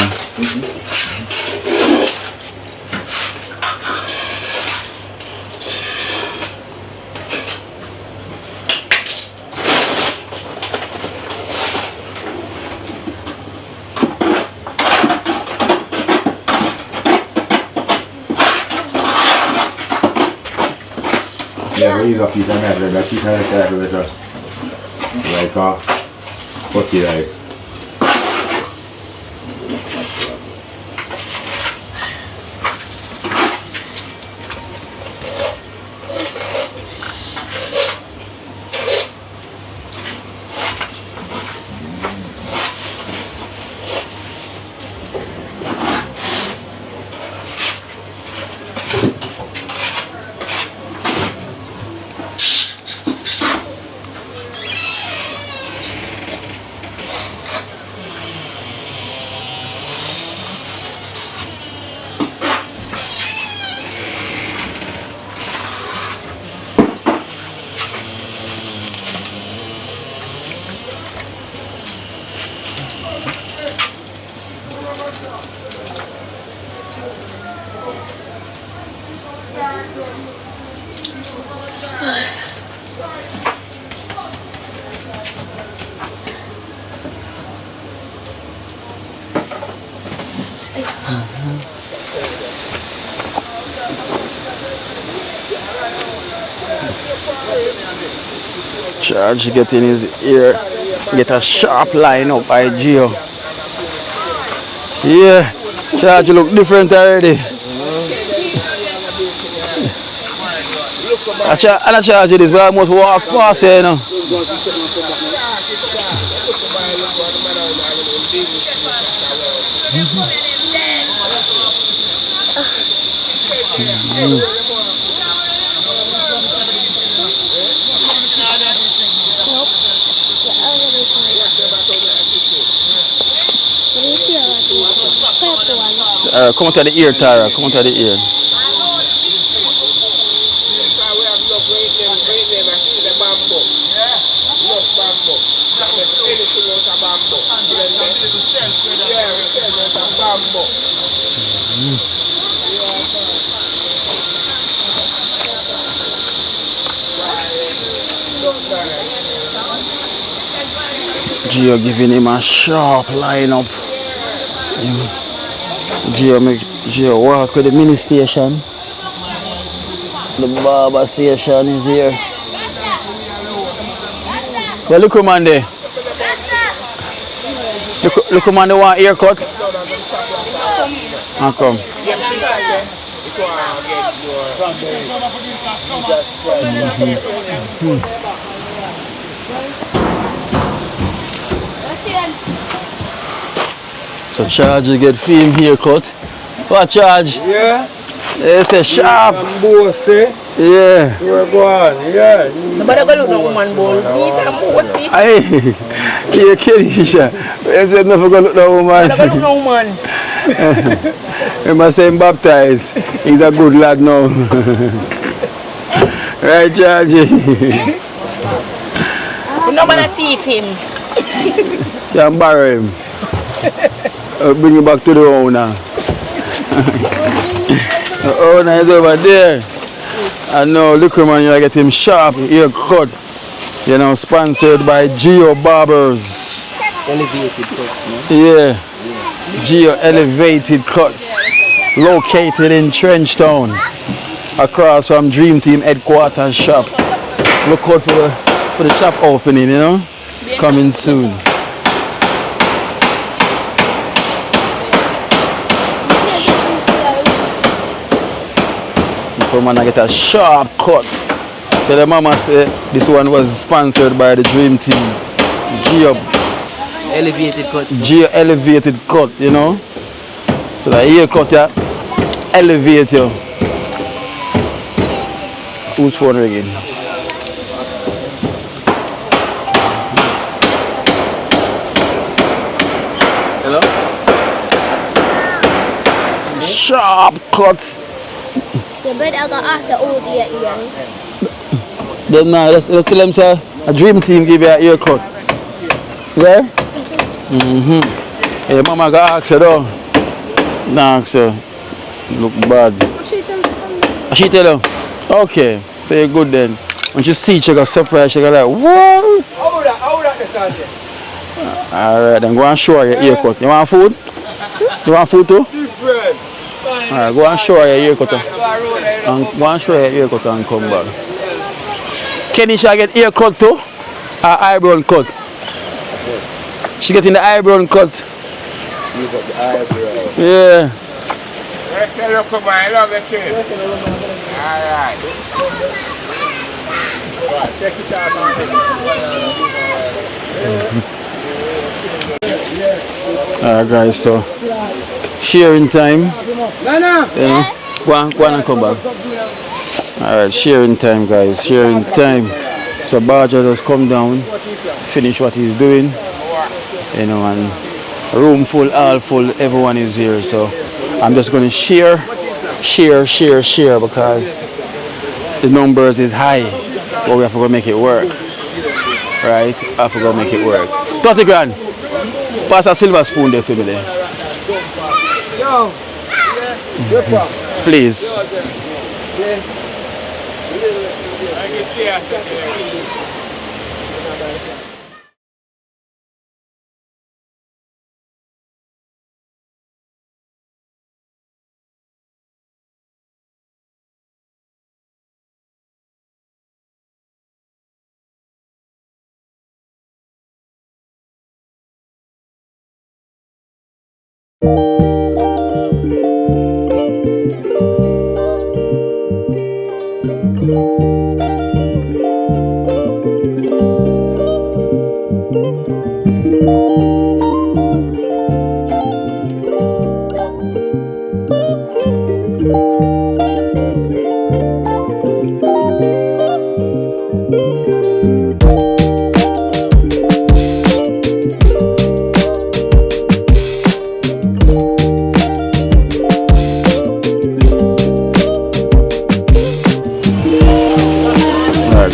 Yeah, we use a piece of metal, that piece of metal with a like a putty like. Charge get in his ear, get a sharp line up by Gio. Yeah, Charge look different already. I charge this, but I must walk past here, you know. Come out to the ear, Tara. Come out to the ear. Gio giving him a sharp lineup. Gio walk with the mini station. The barber station is here. Well, look, man, there. Look, man, they want haircut. How come? So Charge get film haircut. What Charge? Yeah. It's a sharp. Yeah. We're going, yeah. Nobody go look no woman bowl. Hey, you're kidding, Shisha. If you never go look no woman. Nobody go look no woman. Remember saying baptized. He's a good lad now. Right, Charge? Nobody thief him. Can borrow him. Bring him back to the owner. The owner is over there. And now look, man, you get him sharp haircut. You know, sponsored by Gio Barbers. Elevated cuts, no? Yeah. Gio Elevated Cuts. Located in Trenchtown. Across from Dream Team headquarters shop. Look out for the shop opening, you know? Coming soon. Come on, I get a sharp cut. Tell the mama say this one was sponsored by the Dream Team. Gio Elevated cut. Gio Elevated Cut, you know? So that haircut, yeah, elevate you. Whose phone ringing? Hello? Sharp cut. You better go after all the ears. Then let's tell them, sir, a Dream Team give you a haircut. Yeah? Hey, mama got ask you though. Nah, ask you. Look bad. She tell you? Okay. So you're good then. When you see she got surprised, she got like, what? How that the Sanjay? Alright, then go and show her your haircut. You want food? You want food too? Alright, go and show her your haircut. And go and show her your haircut and come back. Kenny shall get haircut too? Or eyebrow cut? She getting the eyebrow cut. You got the eyebrow. Yeah. Let's look at my love it too. Alright. Right, check it out on this. Alright guys, so sharing time. You know, go on and come back. Alright, sharing time guys, sharing time. So Barger just come down, finish what he's doing. You know, and room full, all full, everyone is here. So I'm just gonna share because the numbers is high. But we have to go make it work. Right? I have to go make it work. 30 grand. Pass a silver spoon there for me there. Please. Alright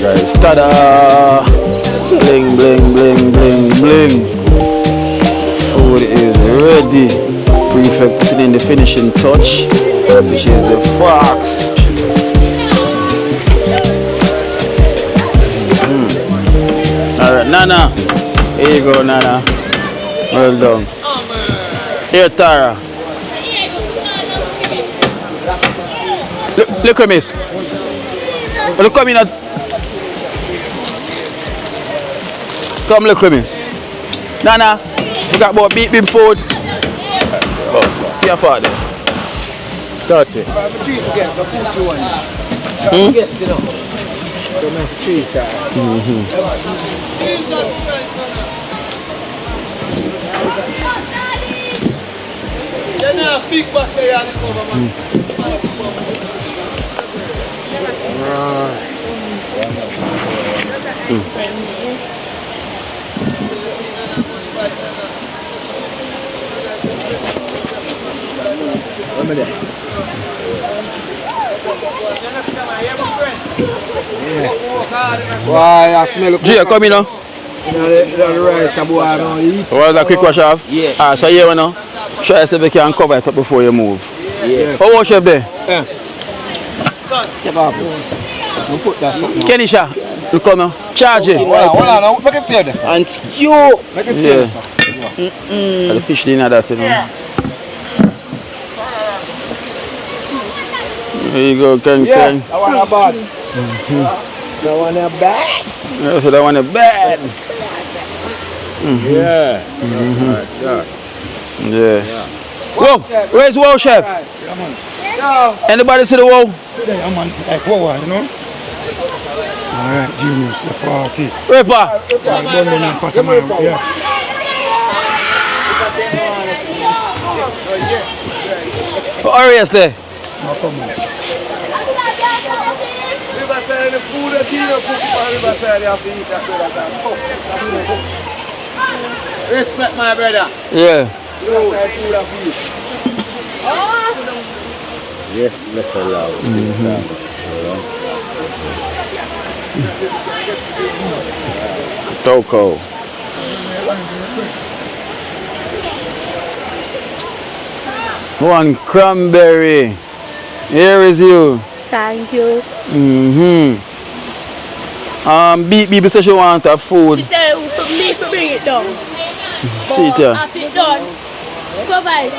guys, tada! Bling bling bling bling bling. Food is ready. Prefect putting in the finishing touch, which is the fox. Alright, Nana. Here you go, Nana. Well done. Here, Tara. Look at miss. Look at me now. Come look at me. Nana, forgot about beat beam food. Oh, see your father. Dirty. Yes, you know. So I'm treat that. Why I smell Jay, come in now. the rice boy I don't eat. What was that quick wash off? Yeah. Ah, so here we know. Try to see if you can cover it up before you move. Yeah. How wash up there? Get off. Don't put that fucking Kenisha, you come now. Charge it. Hold on, make it clear there. And stew. Make it clear. Yeah. The fish dinner that you know. There you go, Ken. Yeah, I want a bad. I want a bad. Yeah, so that one is bad. Yeah. Yeah. Whoa, where's Whoa, chef? Anybody see the Whoa? I'm on like whoa, you know? Alright, genius, the 40. Ripper. Yeah. Arias there. Respect my brother. Yeah. Yes, bless Allah. Toko. One Cranberry. Here is you. Thank you. Baby said she want her food. She said for me to bring it down. See it here. After it done, cover it.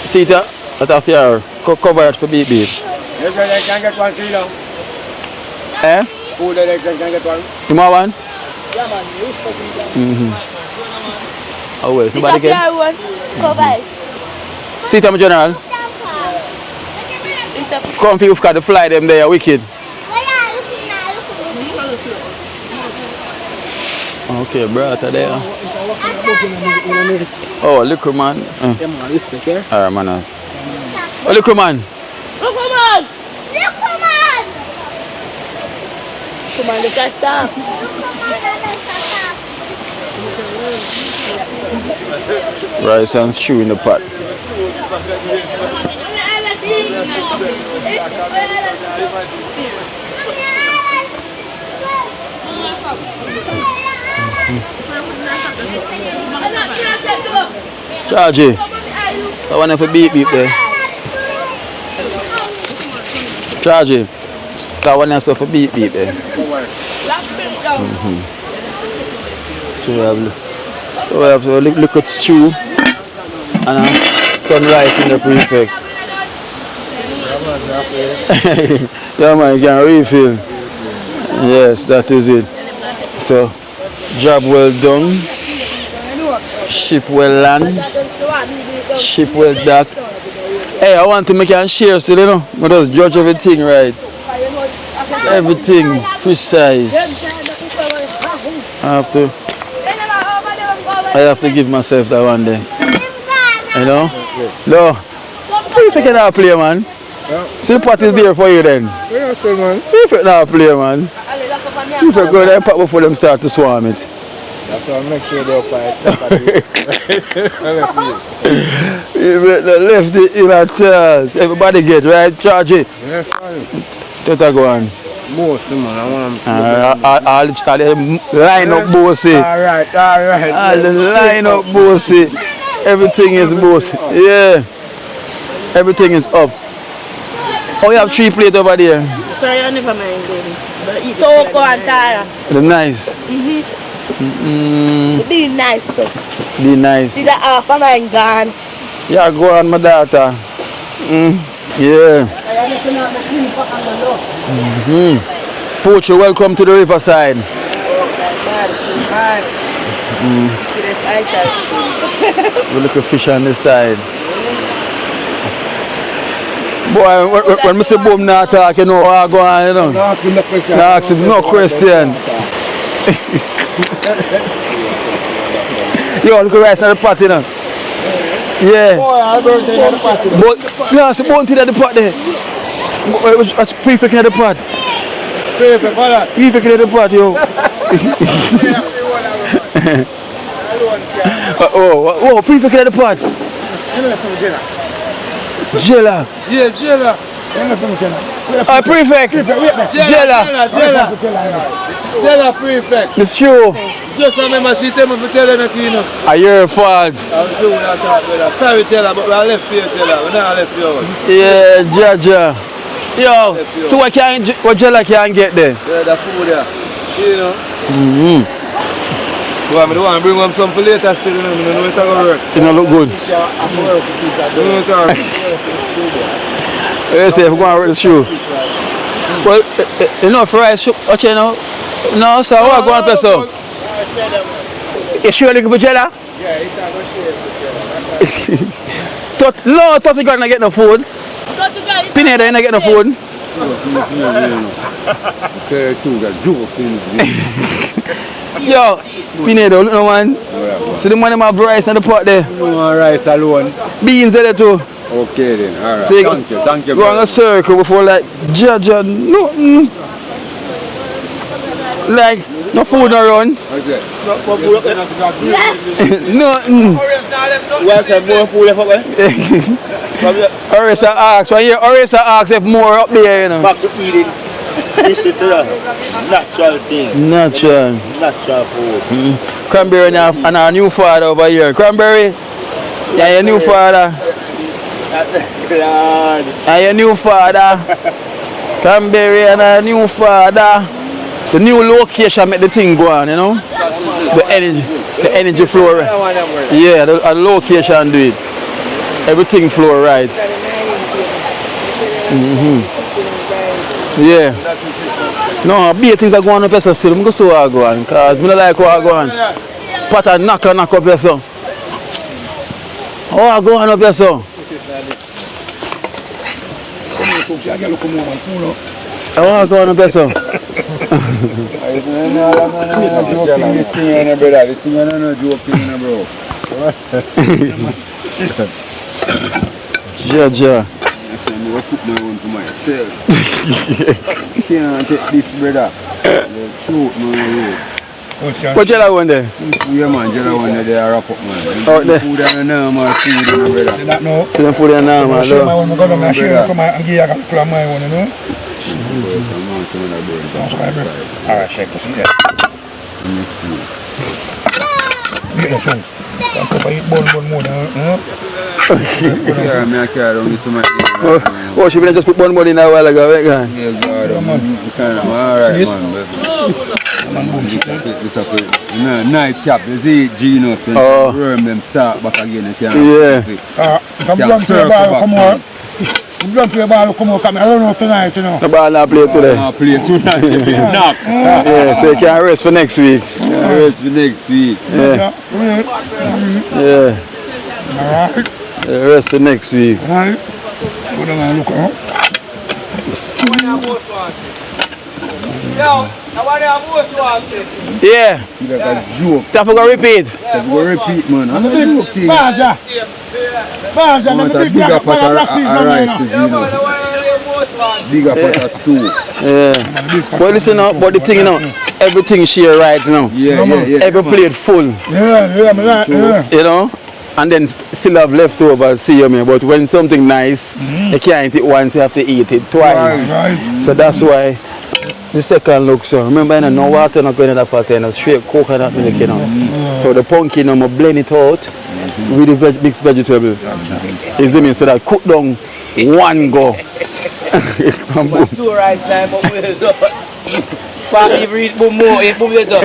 See it here. That of your cover it for baby. Can get one kilo. Eh? Food that can get one. You want one? Yeah, man, you fucking Oh, wait, This nobody is get? your one. Cover it. See it here, my general. Come for you've got to fly them there, wicked. Okay, brother, there. Oh, look, man. Yeah, man, respect, yeah? Alright, manners. Oh, look, man. Look, come on. Look, come on. Come on, look at that. Rice and stew in the pot. Charge it. I want to beep there. Charge it. I want to for beep there. So we have to look at stew and some rice in the prefect. Yeah man, you can refill. Yes, that is it. So, job well done. Ship well land. Ship well dock. Hey, I want to make you share still, you know. But just judge everything right. Everything precise. I have to give myself that one day. You know? No. You can not play, man. See the pot is there for you then. You can not play, man. You can go there and pop before them start to swarm it. That's why I make sure they're quiet. You better left it in a task. Everybody get right, charge it. Yes, fine. Toto go on. Most man, I want All the line up bossy. Alright. All the line up bossy. Everything is bossy. Yeah. Everything is up. Oh, you have 3 plates over there. Sorry, I never mind going. But eat Toko and Tara. They're nice. Be nice though. Be nice. See that half of mine gone. Yeah, go on, my daughter. Yeah. Poacher, welcome to the riverside. We look at fish on this side. Boy, when I say boom not talk, you know how I go on, you know. No ask him no question. Yo, look at rice in the pot, you know. Yeah. But, no, it's a bone thing at the pot there. It's prefect in the pot. Prefect in the pot, yo. Oh, prefect in the pot. Jella. Yeah, Jella. Prefect. Jella. Jella prefect. It's true. Just remember she tell me to tell her nothing, you know. Your fault. I'm doing that, brother. Sorry, Jella, but we are left here, Jella. We're not left here. Yes, Jaja. Yo, so what Jella can get there? Yeah, the food there. You know. Well, I don't want to bring home some for later still, you know. I don't know if it's going to work. It don't look good. You say if we're going to work the shoe. Well, you know, for rice, what you know? No, sir, what going on, so? You sure looking for Jella? Yeah, he's not going to share for Jella. No, Toti got not get no food. Pineda ain't not get no food. Yo, Pineda, look no man. See the money my rice in the pot there. No rice alone. Beans there too. Okay then, alright. So Thank you. Go on a circle before like Jaja, nothing. Like no food no run. Okay. Nothing. Where's that more food left up there? Orisa asks, when you Orisa asks if more up there, you know. Back to eating. This is a natural thing. Natural food. Cranberry and our new father over here. Cranberry, yeah, your new father. And your new father. Cranberry and our new father. The new location make the thing go on, you know. The energy flow. Yeah, the location do it. Everything flow right. Yeah. No, big things are going up here still. I'm going to see what I go on. Because I don't like what I go on. Pot a knock up here so. Oh, I go on up here so. I want to go on up here so. This thing is not joking, bro. Jaja. I will put my own to myself. Can't take this, brother. Shoot my road. What Jella one there? Yeah, man, Jella one there, they are wrap up, man. Out there? Food and normal food, brother. They don't know. See them food and normal, Show my one, I go down and show you come and give you a couple of my one, you know. Alright, shake this, yeah. Get the songs. Don't come eat bone more, you know. Yeah, I carry around this much. Oh, she just put one more in a while ago, right? Yeah, God, alright, man. This up nightcap, you see Genius when worm them start back again. Yeah. Come down to the bar, come on. You don't play ball, come out, I don't know tonight, you know. The ball not play today. Not play tonight. Knock. Yeah, so you can rest for next week. Rest for next week. Yeah. Yeah. Alright. Rest for next week. Alright. Go down and look around. Yeah. You got a joke. Time for go repeat. Go repeat, man. I'm a joke. Baja, Want a bigger pot of rice to Gino. Bigger pot of stew. Yeah. But listen now, but the thing, you know, everything share right now. Yeah. Every plate full. Yeah, me like, yeah. You know? And then still have leftovers, see you me. But when something nice, you can't eat it once, you have to eat it twice. Right. So that's why the second look, so remember, you know, no water not going in that pot, you know, straight coconut milk, you know. So the pumpkin, I blend it out with the mixed vegetable. You see me? So that cook down one go. Two rice time, but we're up. Fatty reach boom more, it boom it up.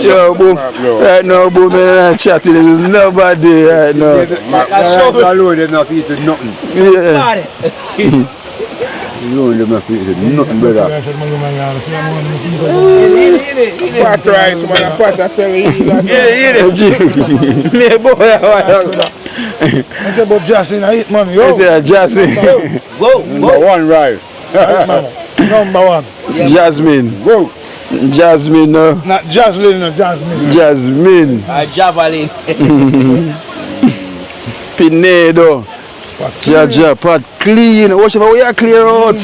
Yo, boom. Right now, boom, I'm not chatting. There's nobody right now. Rice alone, they're not eating nothing. Yeah. Alone, they're not eating nothing, brother. Pot rice, man, a pot of celery. That's about Jasmine, I eat money, yo. You say Jasmine. Go. Number one rice. Number one. Jasmine. Go. Jasmine, no. Not Jasmine, no, Jasmine. Jasmine. Javelin. Pinedo. Jaja, pot clean. Watch out, we are clear out.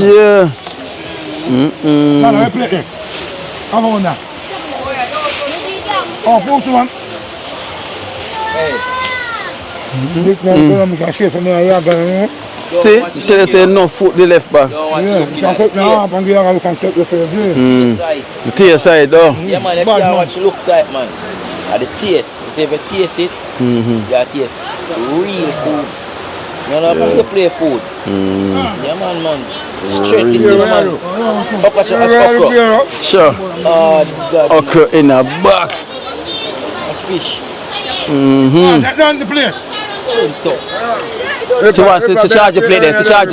Yeah. Man, I play it. Have one now. Oh, put one. Hey. We can share from there, yeah, see, tell us enough food the left back. yeah, we can take the half and the other we can take the fair day. The taste side, though. Yeah, man, if you watch look side, man. At the taste. So if you taste it, you taste real food. You know, when you play food. Yeah, man. Straight this in, man. Okra. Sure. Oh, God. Okra in the back. That's fish. Take down the plate. So what's the charge plate there? To charge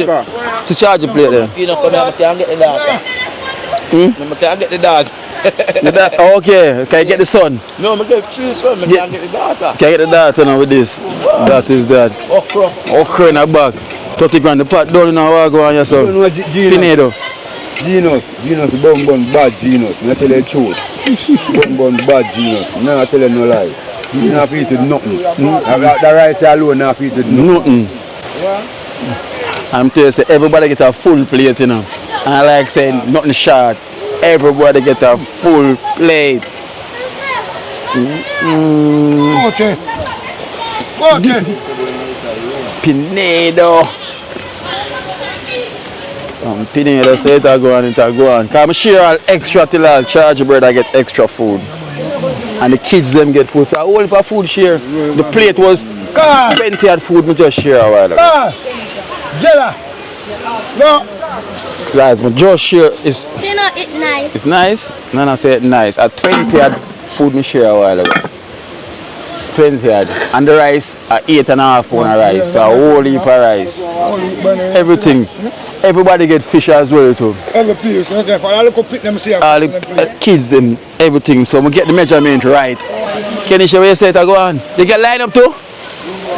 the plate there. You know, come here, I can get the dog. I can get the dog. Okay, can I get the son? No, I can get the son. I can get the daughter. Can I get the daughter now with this? That is that. Okra in the back. 30 grand the pot down in our go on yourself. Pinedo. Genos, bun bad Genos. I tell you the truth. Bun bad Genos. No, I tell you no lie. He's not eating nothing. The rice alone not eating nothing. I'm telling you, everybody get a full plate, you know. And I like saying nothing short. Everybody get a full plate. Okay. Pinedo. Pinedo say it go on. Because I'm sure I'll extra till I'll charge the brother get extra food. And the kids them get food. So I whole for food share. The plate was 20 at food me just share a while ago. Jella. No. Guys, but just share is You know, it's nice. it's nice. Nana say it's nice. At 20 at food me share a while ago. 20 at. And the rice at 8.5 pound of rice. So a whole heap of rice. Everything. Everybody get fish as well too. Every piece, okay. For all the pick them see. All the kids them everything. So we get the measurement right. Kenisha, where you say to go on? You get line up too?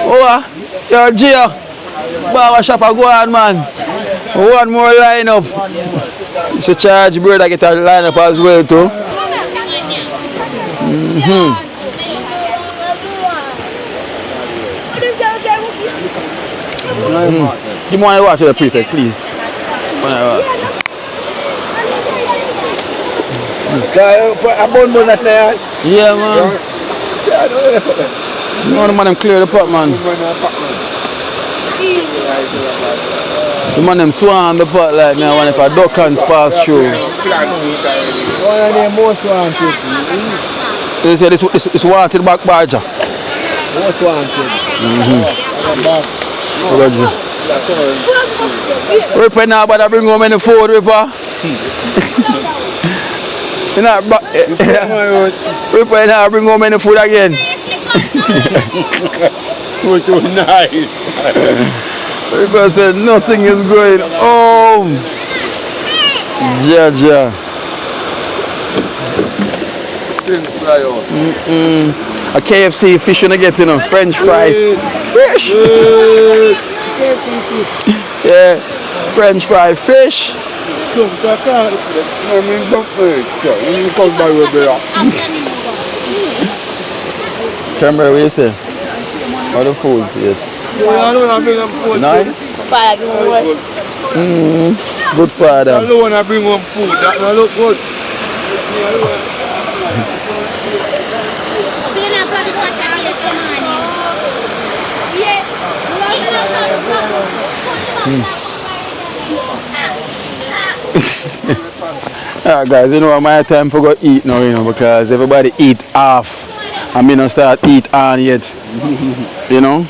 Oh, you're Gio. Barber shop go on, man. One more line up. So charge brother get a line up as well too. Give me one water to the prefect, please. A bun that's there. Yeah, man. No, the man them clear the pot, man. The man them swan the pot like me. I want if a duck can pass through. One of them most wanted. They say this wanted back badger. Most wanted. Ripper now, but I bring home any food, Ripper. Ripper now, bring home any food again. Food too nice. Because nothing is going home. Yeah. Things fly out. A KFC fish you get, you know, French fry. Fish! Yeah, French fry fish. Cranberry, what you say? How the food, yes. Nice? Good father. I don't want to bring home food. That don't look good. Alright guys, you know my time for go eat now, you know, because everybody eat half and me not start eat on yet. You know?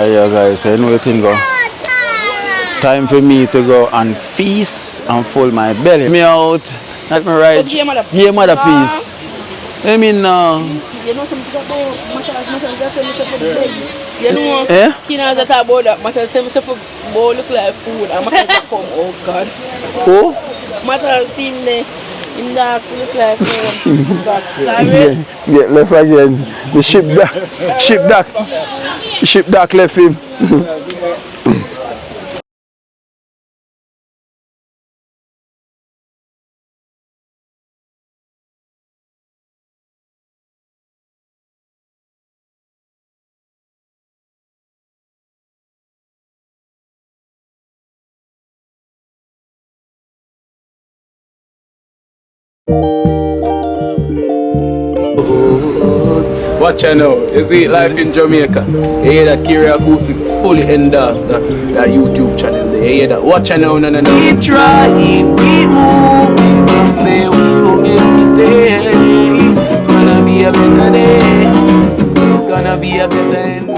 Yeah guys, so you know the thing go. Time for me to go and feast and fill my belly. Me out, not me right. Give mother piece. I mean You know something about you know, Kina that about that matters tell me say for bowl look like food and matters come, oh God. Who? Matters seem the in the axe look like food. Sorry. Yeah, left again. The ship dock left him. Watch out now, you see life in Jamaica. You hear that Kiri Acoustics fully endorsed that YouTube channel there. You hear that? Watch out now, no. Keep trying, keep moving. Someday we will make it there. It's gonna be a better day. It's gonna be a better end.